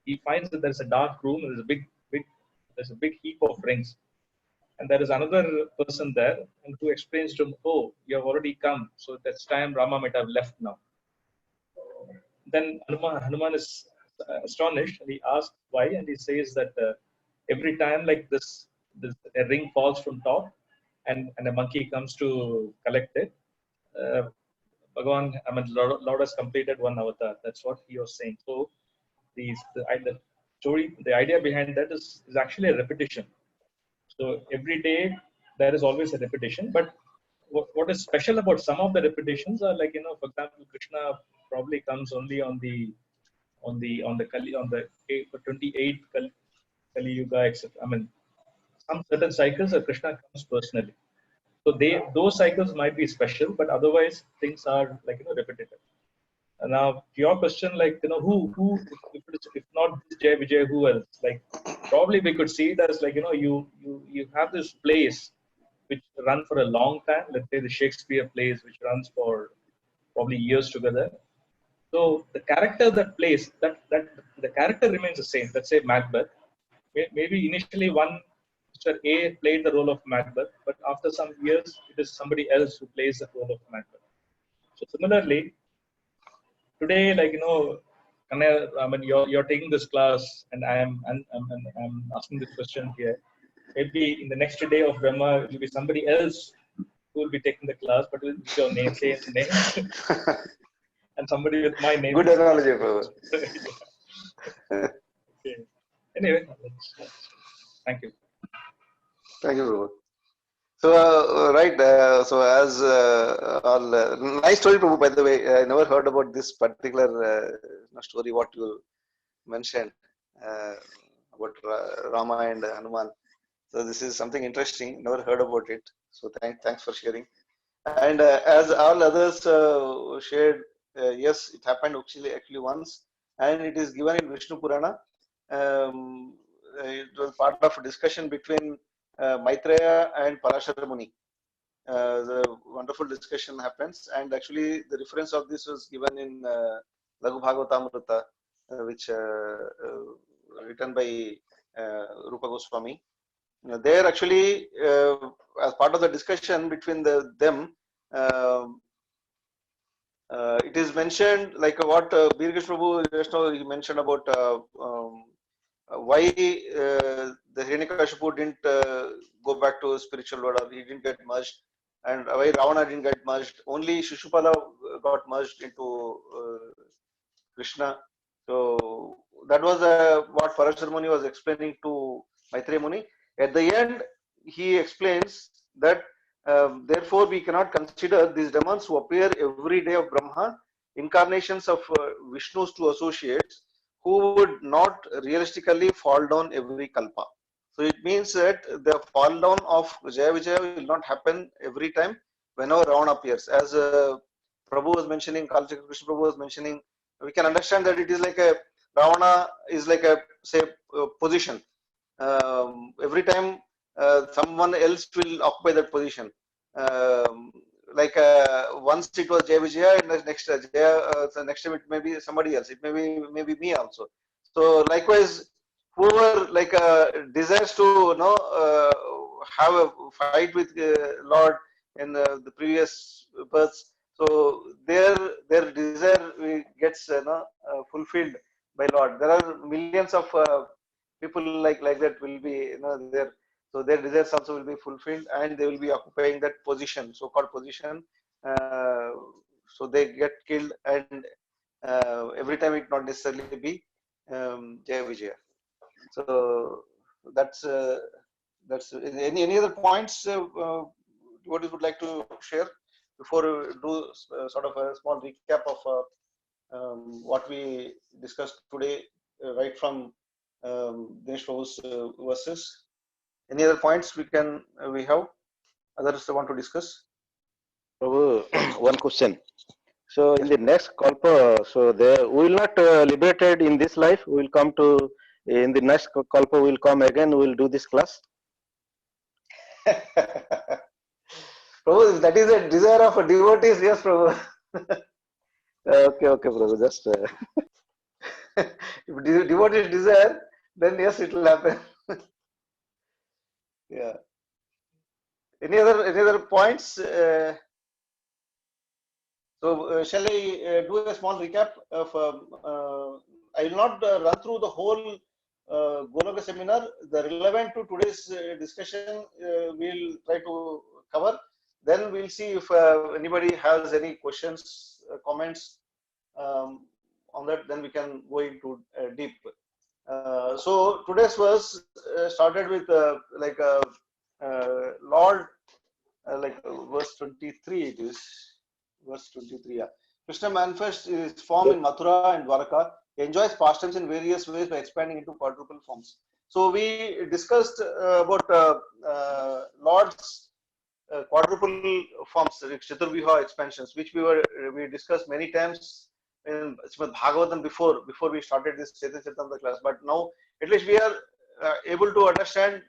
He finds that there's a dark room. There's a big heap of rings, and there is another person there, and who explains to him, "Oh, you have already come. So that's time Rama might have left now." Then Hanuman is astonished, and he asks why, and he says that every time like this a ring falls from top, and a monkey comes to collect it. Bhagavan, I mean, Lord has completed one avatar. That's what he was saying. So, the story, the idea behind that is actually a repetition. So every day there is always a repetition. But what is special about some of the repetitions are like, for example, Krishna probably comes only on the 28th Kali Yuga, etc. I mean, some certain cycles Krishna comes personally. So those cycles might be special, but otherwise things are like repetitive. And now to your question, like who if not Jai Vijay, who else? Like probably we could see it as like you have this plays which run for a long time. Let's say the Shakespeare plays which runs for probably years together. So the character that plays that the character remains the same. Let's say Macbeth. Maybe initially Mr. A played the role of Macbeth, but after some years it is somebody else who plays the role of Macbeth. So similarly, today, like I mean, you're taking this class, and I'm asking this question here. Maybe in the next day of Brahma, it will be somebody else who will be taking the class, but with your name, same name, and somebody with my name. Good analogy, Prabhu. Okay. Anyway, thank you. Thank you, Prabhu. So, right, so as nice story, Prabhu, by the way. I never heard about this particular story, what you mentioned about Rama and Hanuman. So, this is something interesting. Never heard about it. So, thanks for sharing. And as all others shared, yes, it happened actually once, and it is given in Vishnu Purana. It was part of a discussion between Maitreya and Parashara Muni. The wonderful discussion happens, and actually the reference of this was given in Laghu Bhagavatamrita, which written by Rupa Goswami. There actually, as part of the discussion between them, it is mentioned like what Bir Krishna Prabhu just now he mentioned about why the Hiranyakashipu didn't go back to spiritual world, or he didn't get merged, and why Ravana didn't get merged. Only Shishupala got merged into Krishna. So that was what Parashar Muni was explaining to Maitreya Muni. At the end, he explains that therefore we cannot consider these demons who appear every day of Brahma incarnations of Vishnu's two associates who would not realistically fall down every kalpa. So it means that the fall down of Jaya Vijaya will not happen every time whenever Ravana appears. As Prabhu was mentioning, Krishna Prabhu was mentioning, we can understand that it is like a Ravana is like a say position. Every time someone else will occupy that position. Once it was Jaya Vijaya, and the next the next time it may be somebody else. It may be me also. So likewise, whoever desires to have a fight with Lord in the previous births, so their desire gets fulfilled by Lord. There are millions of people like that will be there. So their desires also will be fulfilled, and they will be occupying that position, so-called position. So they get killed, and every time it not necessarily be Jaya Vijaya. So that's any other points what you would like to share before we do sort of a small recap of what we discussed today, right from Dinesh Prabhu's verses. Any other points we have? Others want to discuss? Prabhu, one question. So in the next kalpa, so there we will not liberated in this life. We will come to in the next kalpa. We will come again. We will do this class. Prabhu, that is a desire of a devotees. Yes, Prabhu. Okay, Prabhu. Just if devotees desire, then yes, it will happen. Yeah. Any other points? So shall I do a small recap of? I will not run through the whole Goloka seminar. The relevant to today's discussion we'll try to cover. Then we'll see if anybody has any questions, comments on that. Then we can go into deep. So today's verse started with Lord, verse 23. It is verse 23. Yeah. Krishna manifests his form in Mathura and Dwaraka. He enjoys pastimes in various ways by expanding into quadruple forms. So we discussed about Lord's quadruple forms, Chaturviha expansions, which we discussed many times in Srimad Bhagavatam before we started this Chaitanya Charitamrta class. But now at least we are able to understand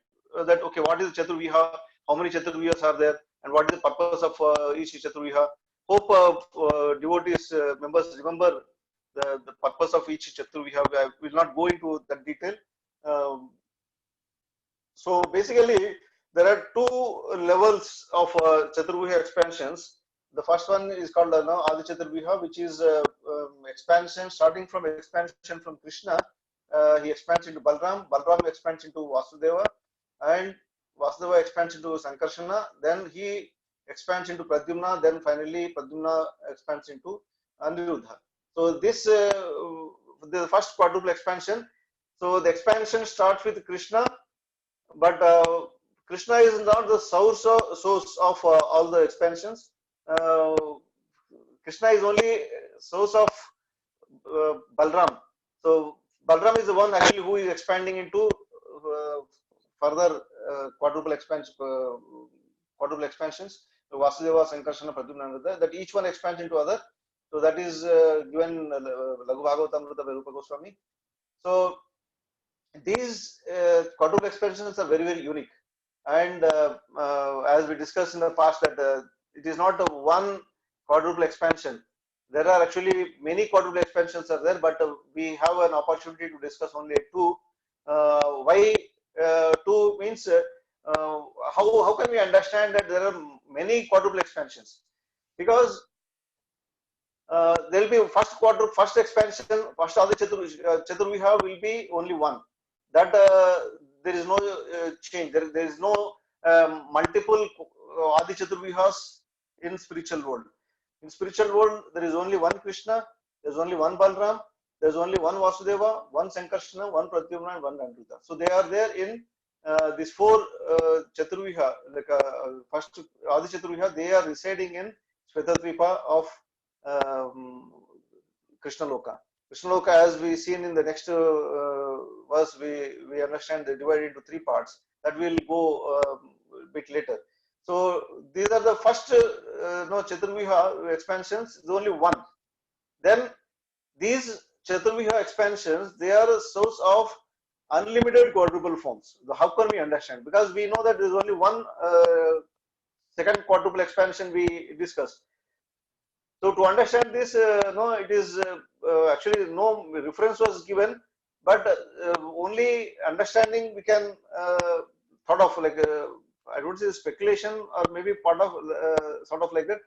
that okay, what is Chaturviha, how many Chaturvihas are there, and what is the purpose of each Chaturviha. Hope devotees members remember the purpose of each Chaturviha. I will not go into that detail. So basically, there are two levels of Chaturviha expansions. The first one is called Adi Chaturviha, which is expansion starting from expansion from Krishna. He expands into Balram. Balram expands into Vasudeva, and Vasudeva expands into Sankarsana. Then he expands into Pradyumna. Then finally Pradyumna expands into Aniruddha. So this the first quadruple expansion. So the expansion starts with Krishna, but Krishna is not the source of all the expansions. Krishna is only source of Balram. So Balram is the one actually who is expanding into further quadruple expansions. So Vasudeva, Sankarsana, Pradyumna, that each one expands into other. So that is given Laghu Bhagavatamrita by Rupa Goswami. So these quadruple expansions are very, very unique. And as we discussed in the past, that it is not a one quadruple expansion. There are actually many quadruple expansions are there, but we have an opportunity to discuss only two. Why two means how can we understand that there are many quadruple expansions? Because there will be first expansion, first Adi Chaturviha will be only one. That there is no change. There is no multiple Adi Chaturvihas in spiritual world. In spiritual world, there is only one Krishna, there is only one Balram, there is only one Vasudeva, one Sankarsana, one Pradyumna, and one Nandruta. So they are there in these four Chaturviha, like first Adi Chaturviha, they are residing in Shvetadvipa of Krishna Loka. Krishna Loka, as we seen in the next verse, we understand they divided into three parts. That will go a bit later. So these are the first Chaturviha expansions. There's only one. Then these Chaturviha expansions, they are a source of unlimited quadruple forms. How can we understand? Because we know that there is only one second quadruple expansion we discussed. So to understand this, it is actually no reference was given, but only understanding we can thought of like I don't say speculation or maybe part of sort of like that,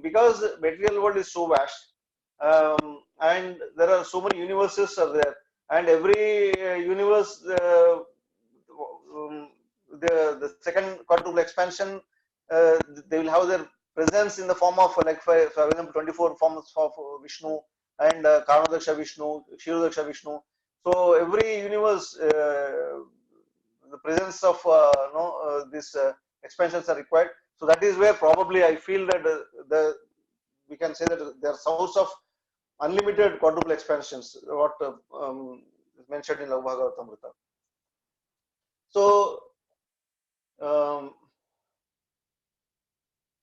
because material world is so vast, and there are so many universes are there, and every universe the second quadruple expansion they will have their presence in the form of like for example 24 forms of Vishnu and Karmadaksha Vishnu, Kshirodaksha Vishnu. So every universe the presence of these expansions are required. So that is where probably I feel that we can say that they are source of unlimited quadruple expansions, what is mentioned in Caritamrta. So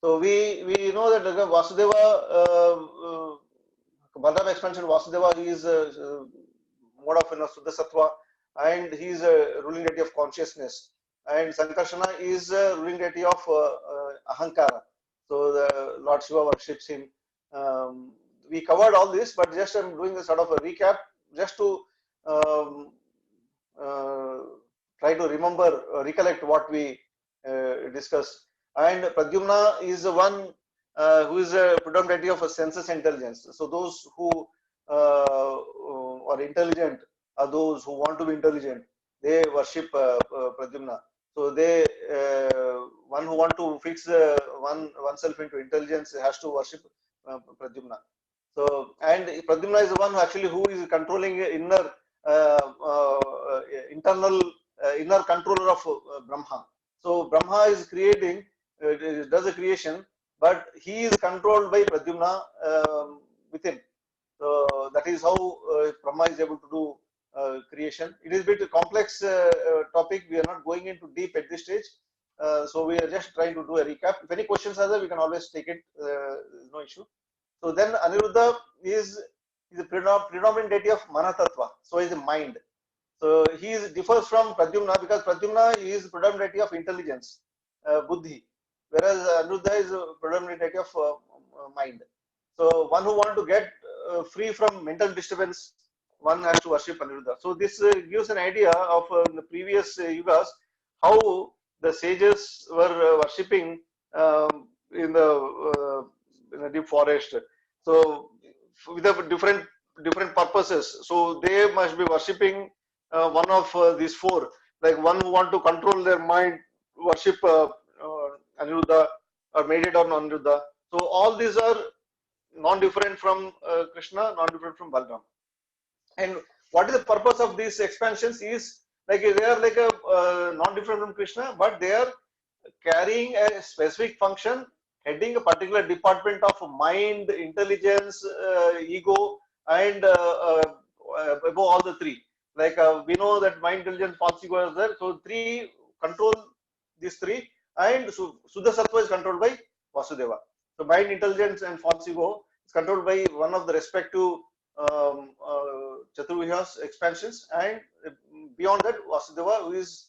so we know that Vasudeva, Balram expansion Vasudeva, he is mode of Suddha Sattva, and he is a ruling deity of consciousness, and Sankarsana is a ruling deity of Ahankara. So the Lord Shiva worships him. We covered all this, but just I'm doing a sort of a recap just to try to remember, recollect what we discussed. And Pradyumna is the one who is a predominant deity of a sensus intelligence. So those who are intelligent are those who want to be intelligent. They worship Pradyumna. So they one who want to fix oneself into intelligence has to worship Pradyumna. So and Pradyumna is the one who is controlling inner internal inner controller of Brahma. So Brahma is creating, does the creation, but he is controlled by Pradyumna within. So that is how Brahma is able to do creation. It is a bit complex topic. We are not going into deep at this stage. So we are just trying to do a recap. If any questions are there, we can always take it. No issue. So then Aniruddha is the predominant deity of Manatattva. So is the mind. So he differs from Pradyumna because Pradyumna is predominant deity of intelligence, Buddhi, whereas Aniruddha is a predominant deity of mind. So one who wants to get free from mental disturbance, one has to worship Aniruddha. So this gives an idea of the previous yugas, how the sages were worshipping in the deep forest. So with different purposes. So they must be worshipping one of these four. Like one who want to control their mind, worship Aniruddha or meditate on Aniruddha. So all these are non-different from Krishna, non-different from Balram. And what is the purpose of these expansions is like they are like a non-different from Krishna, but they are carrying a specific function, heading a particular department of mind, intelligence, ego, and above all the three. Like we know that mind, intelligence, false ego is there. So three control these three, and Suddha Sattva is controlled by Vasudeva. So mind, intelligence, and false ego is controlled by one of the respective Chaturvihas expansions, and beyond that Vasudeva, who is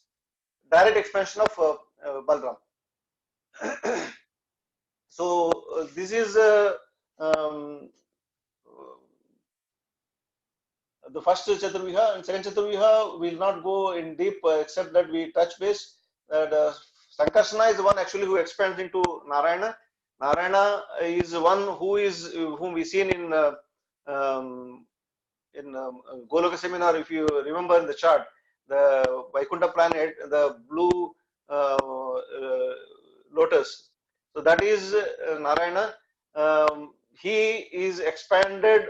direct expansion of Balram. So this is the first Chaturviha, and second Chaturviha will not go in deep except that we touch base that Sankarsana is the one actually who expands into Narayana, Narayana is one whom we seen in Goloka seminar. If you remember in the chart, the Vaikuntha planet, the blue lotus. So that is Narayana. He is expanded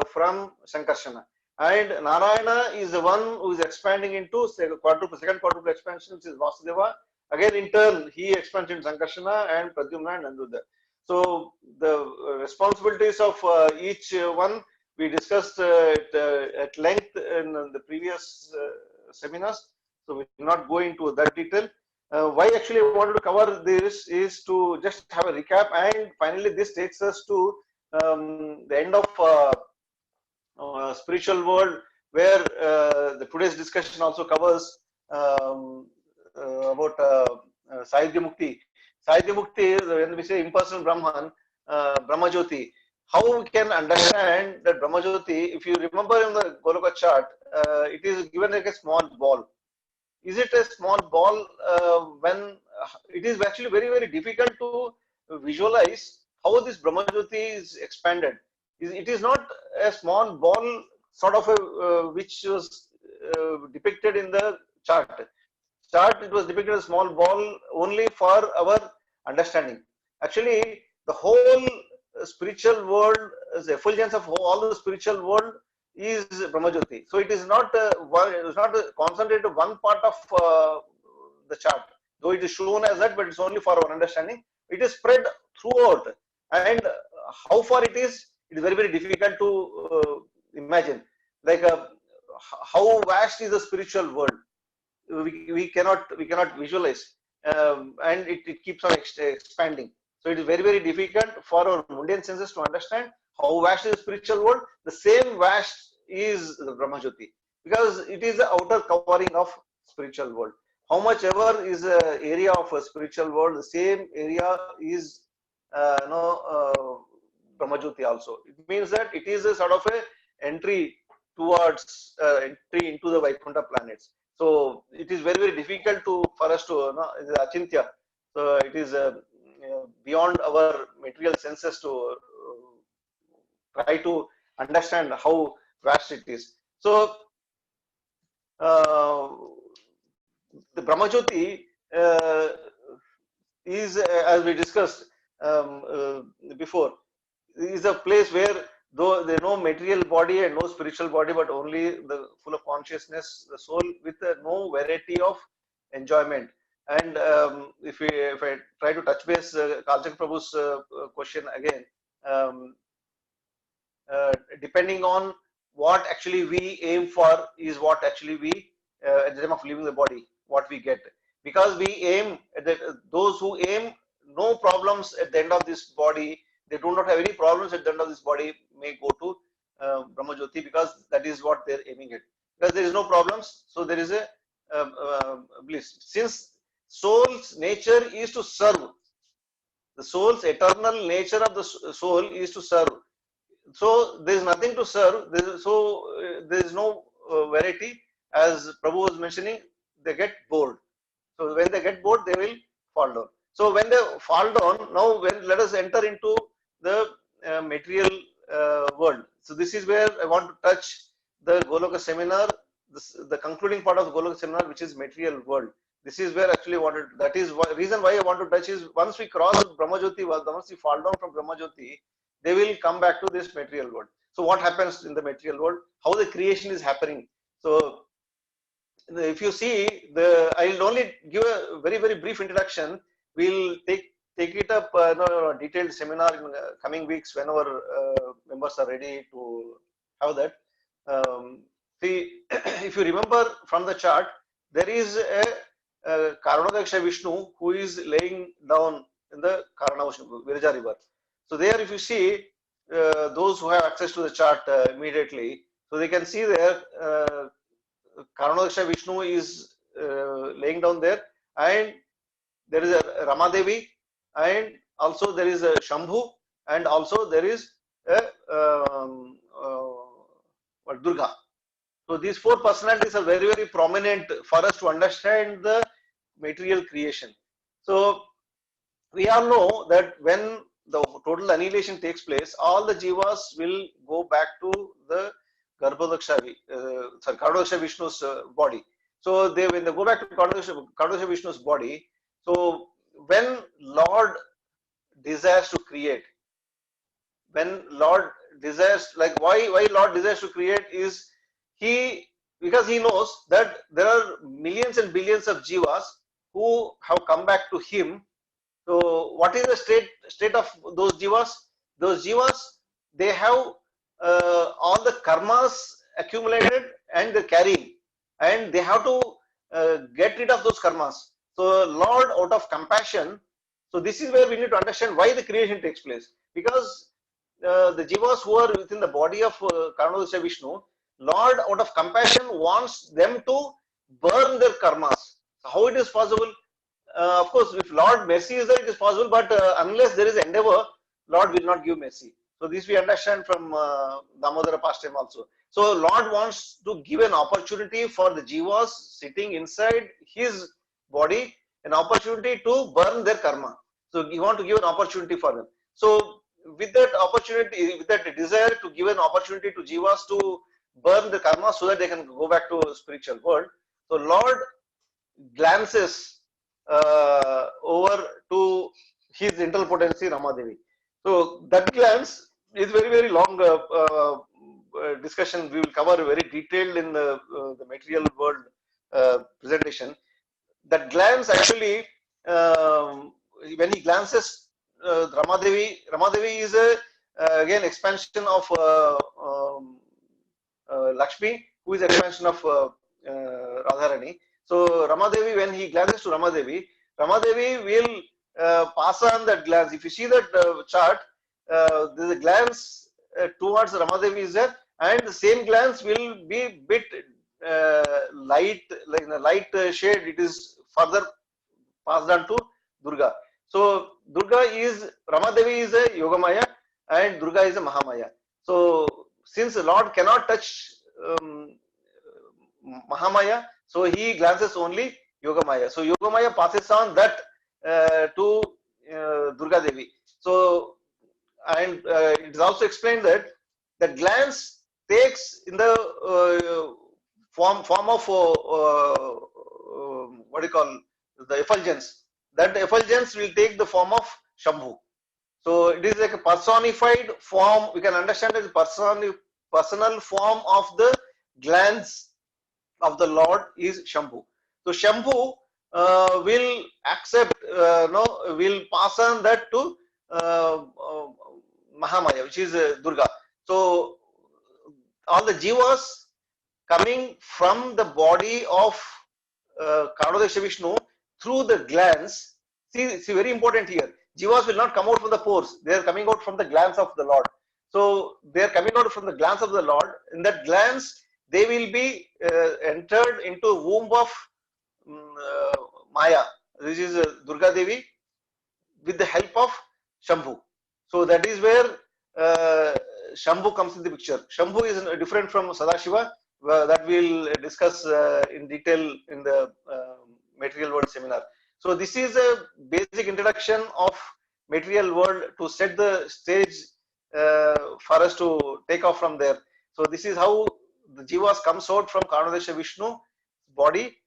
from Sankarsana. And Narayana is the one who is expanding into second quadruple expansion, which is Vasudeva. Again, in turn, he expands into Sankarsana and Pradyumna and Anuruddha. So the responsibilities of each one we discussed at length in the previous seminars. So we will not go into that detail. Why actually I wanted to cover this is to just have a recap, and finally this takes us to the end of spiritual world, where the today's discussion also covers about Saidhya Mukti. Saidhya Mukti is when we say impersonal Brahman, Brahma Jyoti. How we can understand that Brahma Jyoti? If you remember in the Goloka chart, it is given like a small ball. Is it a small ball when it is actually very, very difficult to visualize how this Brahma Jyoti is expanded. It is not a small ball sort of a, which was depicted in the chart. It was depicted as a small ball only for our understanding. Actually, the whole spiritual world, the effulgence of all the spiritual world is Brahmajyoti. So it is not concentrated to one part of the chart, though it is shown as that, but it's only for our understanding. It is spread throughout, and how far it is very, very difficult to imagine. Like how vast is the spiritual world? We cannot visualize, and it keeps on expanding. So it is very, very difficult for our mundane senses to understand how vast is the spiritual world. The same vast is the Brahmajyoti, because it is the outer covering of spiritual world. How much ever is the area of a spiritual world, the same area is Brahmajyoti also. It means that it is a sort of a entry towards entry into the Vaikuntha planets. So it is very, very difficult for us to it is achintya. So it is beyond our material senses to try to understand how vast it is. So the Brahmajyoti is, as we discussed before, is a place where though there is no material body and no spiritual body, but only the full of consciousness, the soul, with no variety of enjoyment. And if I try to touch base Kalchak Prabhu's question again, depending on what actually we aim for is what actually we at the time of leaving the body, what we get. Because we aim, those who aim no problems at the end of this body, they do not have any problems at the end of this body, may go to Brahmajyoti, because that is what they are aiming at. Because there is no problems, so there is a bliss. Since soul's nature is to serve, the soul's eternal nature of the soul is to serve. So there is nothing to serve. There is no variety. As Prabhu was mentioning, they get bored. So when they get bored, they will fall down. So when they fall down, now let us enter into the material world. So this is where I want to touch the Goloka seminar, the concluding part of the Goloka seminar, which is material world. This is where actually that is the reason why I want to touch is once we cross Brahmajyoti, once we fall down from Brahmajyoti, they will come back to this material world. So what happens in the material world? How the creation is happening? So if you see, I will only give a very, very brief introduction. We'll take it up a detailed seminar in coming weeks when our members are ready to have that. See, if you remember from the chart, there is a Karanadaksha Vishnu who is laying down in the Virja river. So there, if you see, those who have access to the chart immediately, so they can see there Karanadaksha Vishnu is laying down there, and there is a Ramadevi, and also there is a Shambhu, and also there is a Durga. So these four personalities are very, very prominent for us to understand the material creation. So we all know that when the total annihilation takes place, all the jivas will go back to the Garbhodaksha, Kardaksha Vishnu's body. So when they go back to Kardaksha Vishnu's body, so when Lord desires to create, when Lord desires, like why Lord desires to create is because he knows that there are millions and billions of jivas who have come back to him. So what is the state of those jivas? Those jivas, they have all the karmas accumulated and they're carrying, and they have to get rid of those karmas. So Lord, out of compassion, so this is where we need to understand why the creation takes place. Because the jivas who are within the body of Karnodasya Vishnu, Lord, out of compassion, wants them to burn their karmas. So how it is possible? Of course, if Lord mercy is there, it is possible, but unless there is endeavor, Lord will not give mercy. So this we understand from Damodara pastime also. So Lord wants to give an opportunity for the jivas sitting inside his body, an opportunity to burn their karma. So he wants to give an opportunity for them. So with that opportunity, with that desire to give an opportunity to jivas to burn the karma so that they can go back to spiritual world. So Lord glances over to his internal potency Ramadevi. So that glance is very long discussion. We will cover very detailed in the material world presentation. That glance actually, when he glances Ramadevi is again expansion of Lakshmi, who is expansion of Radharani. So Ramadevi, when he glances to Ramadevi will pass on that glance. If you see that chart, there is a glance towards Ramadevi is there, and the same glance will be bit light, like in a light shade. It is further passed on to Durga. So Durga is, Ramadevi is a Yogamaya and Durga is a Mahamaya. So since the Lord cannot touch Mahamaya, so he glances only Yogamaya. So Yogamaya passes on that to Durga Devi. So, and it is also explained that the glance takes in the form of what do you call the effulgence. That effulgence will take the form of Shambhu. So it is like a personified form. We can understand as personal form of the glance of the Lord is Shambhu. So Shambhu will accept, will pass on that to Mahamaya, which is Durga. So all the jivas coming from the body of Karnodesha Vishnu through the glands. See, very important here. Jivas will not come out from the pores. They are coming out from the glands of the Lord. So they are coming out from the glands of the Lord. In that glands, they will be entered into womb of Maya. This is Durga Devi with the help of Shambhu. So that is where Shambhu comes in the picture. Shambhu is different from Sadashiva. That we'll discuss in detail in the material world seminar. So this is a basic introduction of material world to set the stage for us to take off from there. So this is how the jivas comes out from Karnodesha Vishnu body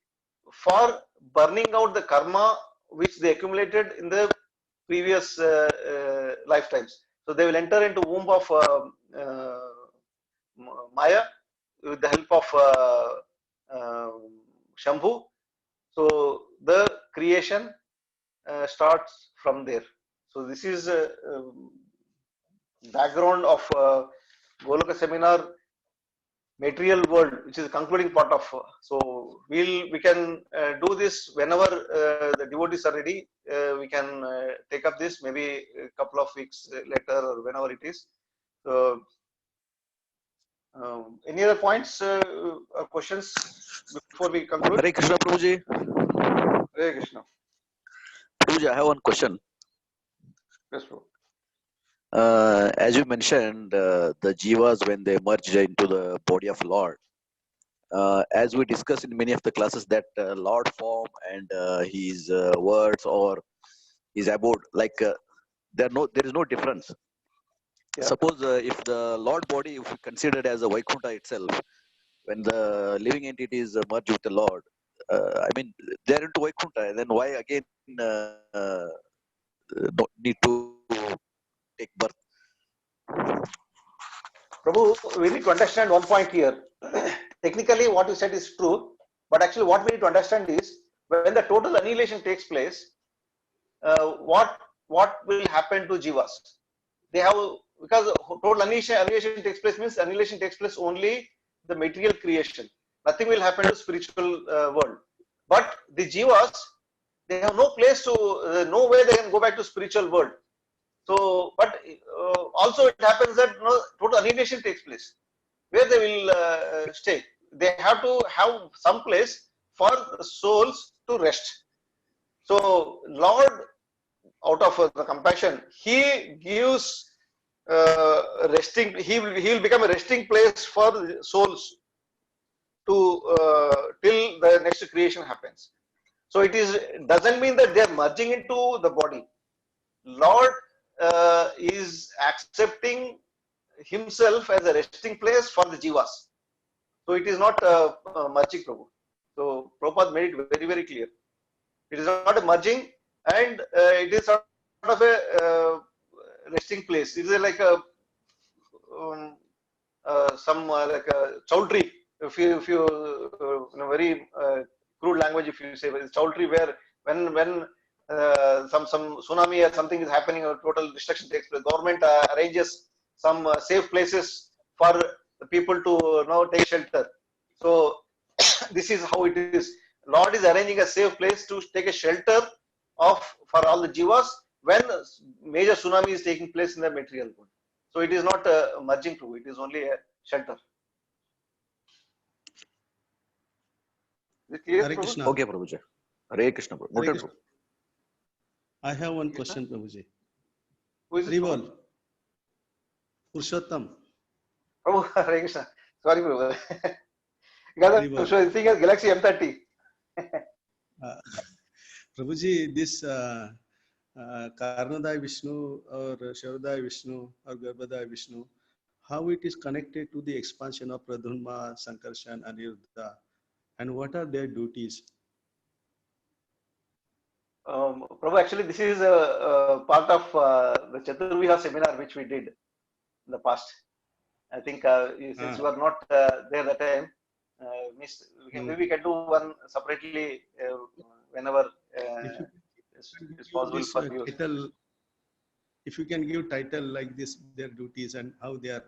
for burning out the karma which they accumulated in the previous lifetimes. So they will enter into womb of Maya with the help of Shambhu. So the creation starts from there. So this is background of Goloka seminar material world, which is the concluding part of. So we can do this whenever the devotees are ready. We can take up this maybe a couple of weeks later or whenever it is. So any other points or questions before we conclude? Hare Krishna, Prabhuji. Hare Krishna. Prabhuji, I have one question. Yes, Prabhu. As you mentioned, the jivas, when they merge into the body of Lord, as we discussed in many of the classes, that Lord form and his words or is abode. Like there is no difference. Yeah. Suppose if the Lord body, if we consider it as a Vaikuntha itself, when the living entity is merged with the Lord, I mean, they're into Vaikuntha. Then why again don't need to take birth? Prabhu, we need to understand one point here. Technically, what you said is true, but actually, what we need to understand is when the total annihilation takes place, what will happen to jivas? They have, because total annihilation takes place means annihilation takes place only the material creation. Nothing will happen to spiritual world. But the jivas, they have no place to, no way they can go back to spiritual world. So, but also it happens that total annihilation takes place. Where they will stay? They have to have some place for the souls to rest. So, Lord, out of the compassion, He gives resting. He will become a resting place for the souls to till the next creation happens. So it doesn't mean that they are merging into the body. Lord is accepting Himself as a resting place for the jivas. So it is not merging, Prabhu. So Prabhupada made it very, very clear. It is not a merging, and it is sort of a resting place. It is like a like a chowdhury. If you in a very crude language, if you say it's chowdhury, where when some tsunami or something is happening, or total destruction takes place, government arranges some safe places for the people to take shelter. So this is how it is. Lord is arranging a safe place to take a shelter for all the jivas when major tsunami is taking place in the material world. So it is not merging to, it is only a shelter. Is it clear, Hare Prabhu? Krishna. Okay, Prabhuji. Hare Krishna. Hare Krishna. I have one question, Prabhuji. Who is it? Prabhu? Purushottam. Prabhu, Hare Krishna. Sorry, Prabhu. Because the thing is Galaxy M30. Prabhuji, this Karnadaya Vishnu or Shavadaya Vishnu or Garbhadaya Vishnu, how it is connected to the expansion of Pradhunma, Sankarshan, Aniruddha, and what are their duties? Prabhu, actually, this is a part of the Chaturviha seminar which we did in the past. I think since you are not there that time, maybe we can do one separately whenever it's possible for you. If you can give title like this, their duties and how they are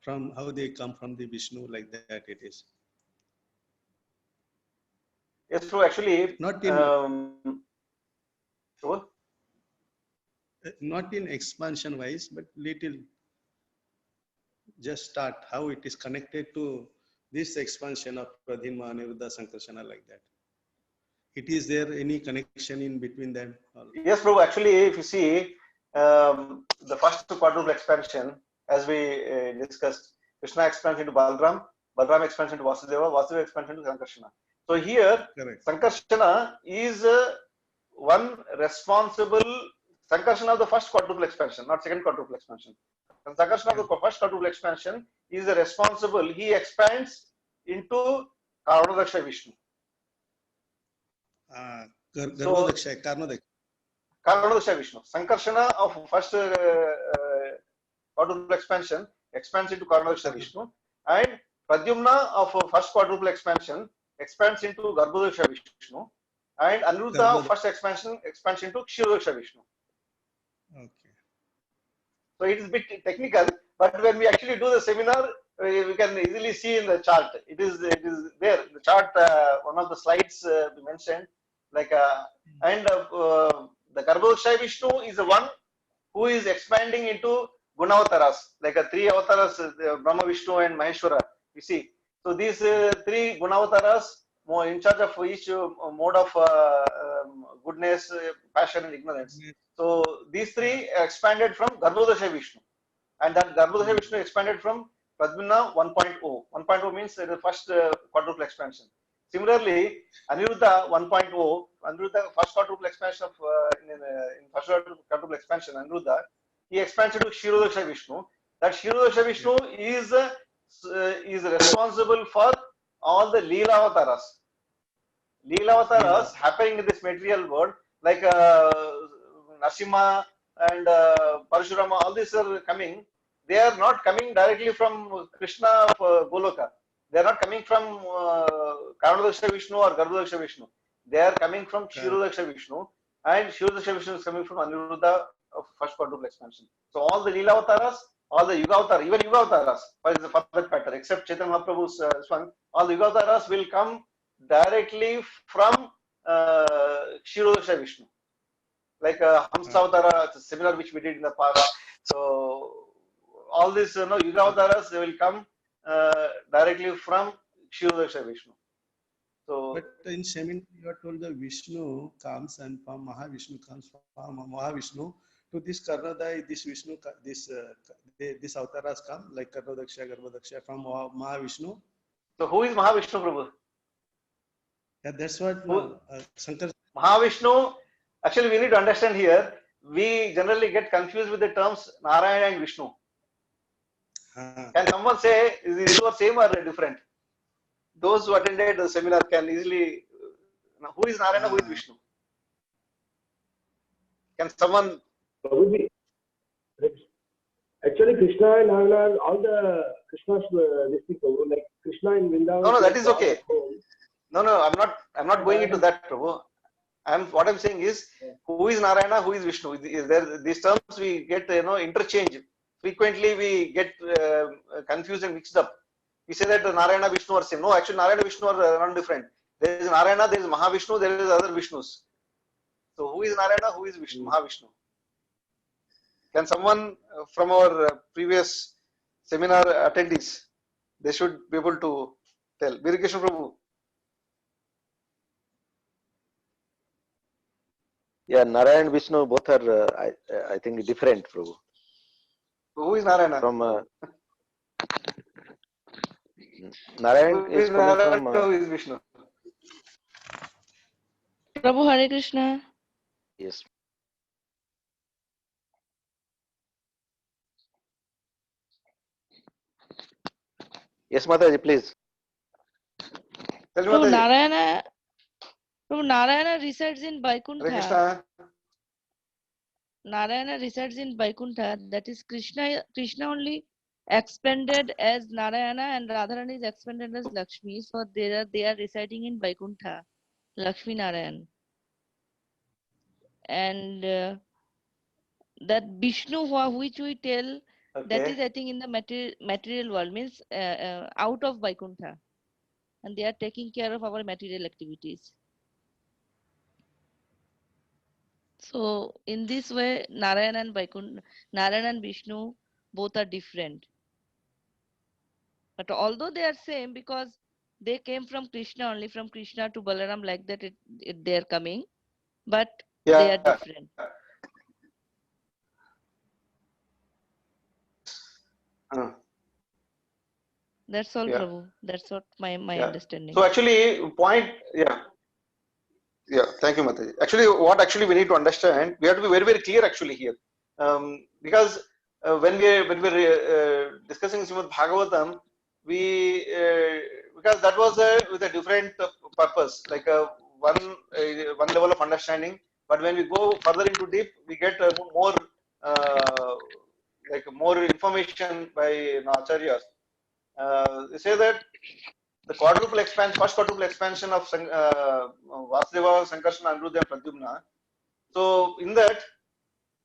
how they come from the Vishnu, like that it is. Yes, true. Actually, not in expansion wise, but little. Just start how it is connected to this expansion of Pradhinma, Aniruddha, Sankarsana, like that. Is there any connection in between them? Yes, Prabhu. Actually, if you see the first quadruple expansion, as we discussed, Krishna expands into Balram, Balram expands into Vasudeva, Vasudeva expands into Sankarsana. So here, Sankarsana is one responsible, Sankarsana of the first quadruple expansion, not second quadruple expansion. Sankarsana of the first quadruple expansion is the responsible. He expands into Karnadaksha Vishnu. Karnadaksha Vishnu. Sankarsana of first quadruple expansion expands into Karnadaksha Vishnu, and Pradyumna of first quadruple expansion expands into Garbhodaksha Vishnu, and Aniruddha of first expansion expands into Kshirodaksha Vishnu. Okay. So it is a bit technical, but when we actually do the seminar, we can easily see in the chart. It is there. The chart, one of the slides we mentioned, like and the Garbhodaksha Vishnu is the one who is expanding into Gunavataras, like three avatars, Brahma, Vishnu, and Maheshwara. You see, so these three Gunavataras, in charge of each mode of goodness, passion, and ignorance. So these three expanded from Garbhodasha Vishnu, and that Garbhodasha Vishnu expanded from Pradmina 1.0. 1.0 means the first quadruple expansion. Similarly, Aniruddha 1.0, Aniruddha first quadruple expansion of in first quadruple expansion, Aniruddha, he expanded to Kshirodaksha Vishnu. That Kshirodaksha Vishnu is responsible for all the Lila avatars. Lila avatars happening in this material world, like Narasimha and Parashurama, all these are coming. They are not coming directly from Krishna of Goloka. They are not coming from Karnadaksha Vishnu or Garbhodaksha Vishnu. They are coming from Kshirodaksha Vishnu, and Kshirodaksha Vishnu is coming from Aniruddha of first quadruple expansion. So all the Lila avatars, all the Yuga avatars, even Yuga avatars, for that matter, except Chaitanya Mahaprabhu's one, all the Yuga avatars will come directly from Kshirodaksha Vishnu. Like Hamsa Avatara, similar which we did in the past. So all these Yuga Avataras, they will come directly from Kshirodaksha Vishnu. So, but in seminar you are told the Vishnu comes and from Mahavishnu comes from Mahavishnu to this Karnadai, this Vishnu, this Avataras come like Karnadaksha, Garbhodaksha from Mahavishnu. So who is Mahavishnu Prabhu? Yeah, that's what Shankar. Mahavishnu, actually we need to understand here, we generally get confused with the terms Narayana and Vishnu. Can someone say, is these two same or different? Those who attended the seminar can easily, who is Narayana, who is Vishnu? Can someone? Actually, Krishna and Narayana, all the Krishna's Prabhu, like Krishna in Vrindavan. No, that is okay. No, I'm not going into that, Prabhu. What I'm saying is, who is Narayana, who is Vishnu? These terms we get, interchange. Frequently we get confused and mixed up. We say that Narayana, Vishnu are same. No, actually Narayana, Vishnu are not different. There is Narayana, there is Mahavishnu, there is other Vishnus. So who is Narayana, who is Vishnu, Mahavishnu? Can someone from our previous seminar attendees, they should be able to tell. Bir Krishna Prabhu. Yeah, Narayan and Vishnu both are, I think, different, Prabhu. Who is Narayana? From Narayan is coming from. Who is Vishnu? Prabhu, Hare Krishna. Yes. Yes, Mataji, please. Tell me, Prabhu, Narayana resides in Vaikuntha. Narayana resides in Vaikuntha. That is Krishna only expanded as Narayana and Radharani is expanded as Lakshmi. So they are residing in Vaikuntha, Lakshmi Narayan. And that Vishnu, which we tell, that is I think in the material world, means out of Vaikuntha. And they are taking care of our material activities. So in this way, Narayana and Vishnu both are different. But although they are same, because they came from Krishna, only from Krishna to Balaram, like that they are coming, but they are different. That's all, Prabhu. That's what my understanding. So actually, thank you, Mataji. Actually, what we need to understand, we have to be very, very clear actually here, because when we're discussing Srimad Bhagavatam, because that was with a different purpose, like one level of understanding. But when we go further into deep, we get more information by acharyas. They say that the first quadruple expansion of Vasudeva, Sankarsana, Aniruddha, and Pradyumna. So in that,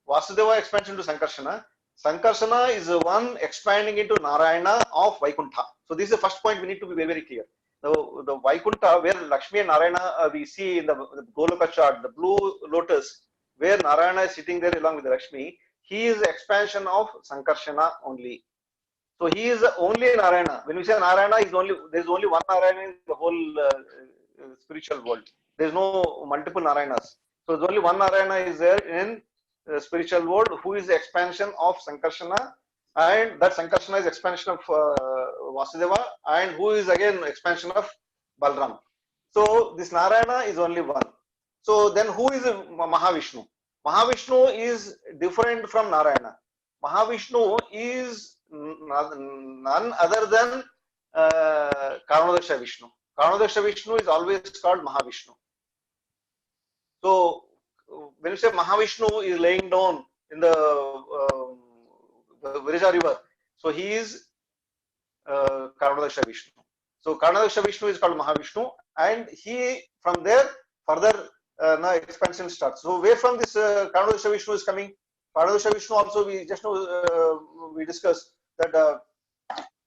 Vasudeva expansion to Sankarsana is the one expanding into Narayana of Vaikuntha. So this is the first point we need to be very, very clear. The Vaikuntha, where Lakshmi and Narayana we see in the Goloka chart, the blue lotus, where Narayana is sitting there along with Lakshmi, he is the expansion of Sankarsana only. So he is only Narayana. When we say Narayana, there is only one Narayana in the whole spiritual world. There is no multiple Narayanas. So there's only one Narayana is there in the spiritual world, who is the expansion of Sankarsana, and that Sankarsana is expansion of Vasudeva, and who is again expansion of Balram. So this Narayana is only one. So then who is Mahavishnu? Mahavishnu is different from Narayana. Mahavishnu is none other than Karnadaksha Vishnu. Karnadaksha Vishnu is always called Mahavishnu. So when you say Mahavishnu is laying down in the Virija river, so he is Karnadaksha Vishnu. So Karnadaksha Vishnu is called Mahavishnu, and he from there further expansion starts. So where from this Karnadaksha Vishnu is coming? Karnadaksha Vishnu also we just know we discussed that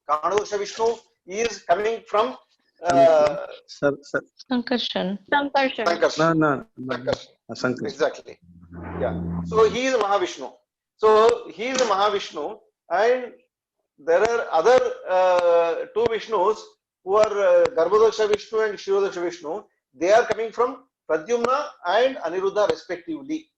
Karnadaksha Vishnu is coming from Sankarshan. No. Sankarshan. Exactly. Yeah. So he is Mahavishnu. So he is Mahavishnu, and there are other two Vishnus who are Garbhodaksha Vishnu and Kshirodaksha Vishnu. They are coming from Pradyumna and Aniruddha respectively.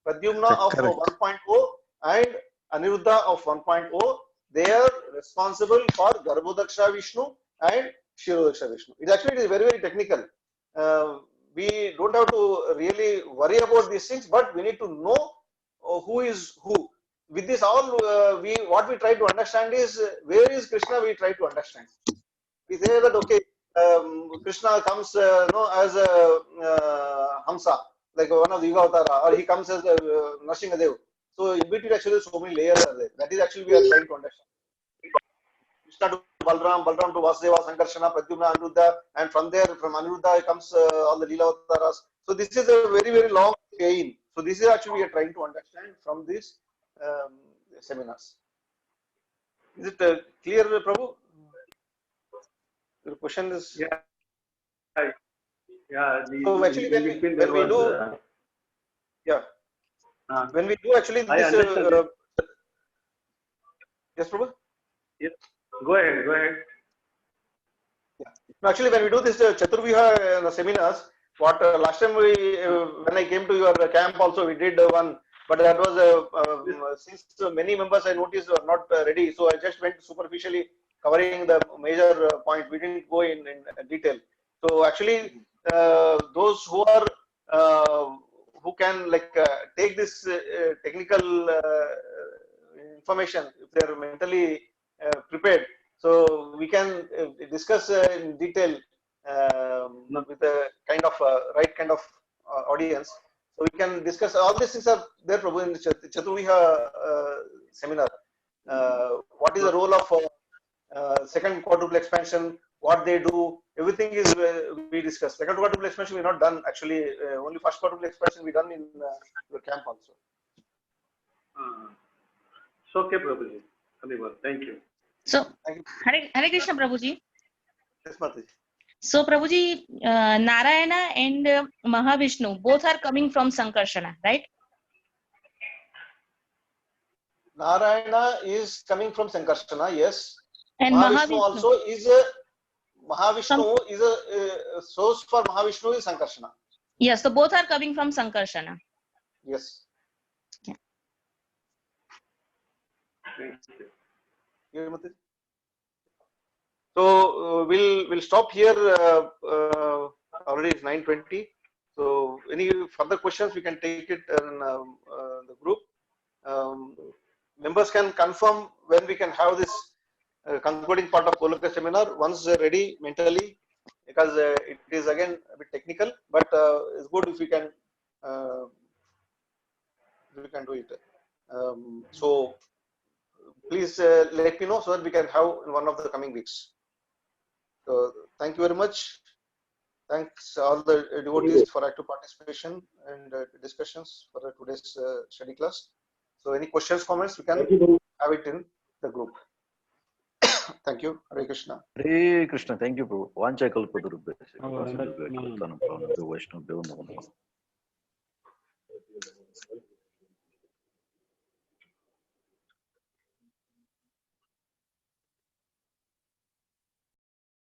Pradyumna of 1.0 and Aniruddha of 1.0, they are responsible for Garbhodaksha Vishnu and Kshirodaksha Vishnu. It actually is very, very technical. We don't have to really worry about these things, but we need to know who is who. With this all, what we try to understand is where is Krishna. We try to understand. We say that okay, Krishna comes as a Hamsa, like one of the Yuga Avatara, or he comes as a Nrsimhadev. So in between actually so many layers are there. That is actually we are trying to understand. Krishna to Balram, Balram to Vasudeva, Sankarsana, Pradyumna, Aniruddha, and from there, from Aniruddha comes all the Lila Avataras. So this is a very, very long chain. So this is actually we are trying to understand from these seminars. Is it clear, Prabhu? Your question is. Yeah. So actually, when we do, when we do actually this. Yes, Prabhu. Yes. Go ahead. Yeah. Actually, when we do this Chaturviha seminars, what last time when I came to your camp also we did one, but that was since many members I noticed were not ready, so I just went superficially covering the major point. We didn't go in detail. So actually, those who are who can take this technical information, if they are mentally prepared, so we can discuss in detail with a kind of right kind of audience. So we can discuss all these things are there, Prabhu, in the Chaturviha seminar. What is the role of second quadruple expansion? What they do? Everything is we discussed. Second quadruple expansion we not done actually. Only first quadruple expansion we done in your camp also. So okay, Prabhuji. Thank you. So Hare Krishna, Prabhuji. Yes, Mataji. So Prabhuji, Narayana and Mahavishnu both are coming from Sankarsana, right? Narayana is coming from Sankarsana, yes. And Mahavishnu also is a source for Mahavishnu is Sankarsana. Yes, so both are coming from Sankarsana. Yes. Yeah. So we'll stop here. Already it's 9:20. So any further questions we can take it in the group. Members can confirm when we can have this concluding part of Goloka seminar once ready mentally, because it is again a bit technical, but it's good if we can do it. So please let me know so that we can have in one of the coming weeks. So thank you very much. Thanks all the devotees for active participation and discussions for today's study class. So any questions, comments, we can have it in the group. Thank you. Hare Krishna. Hare Krishna. Thank you, Prabhu. Vancha kalpadurubhyasya.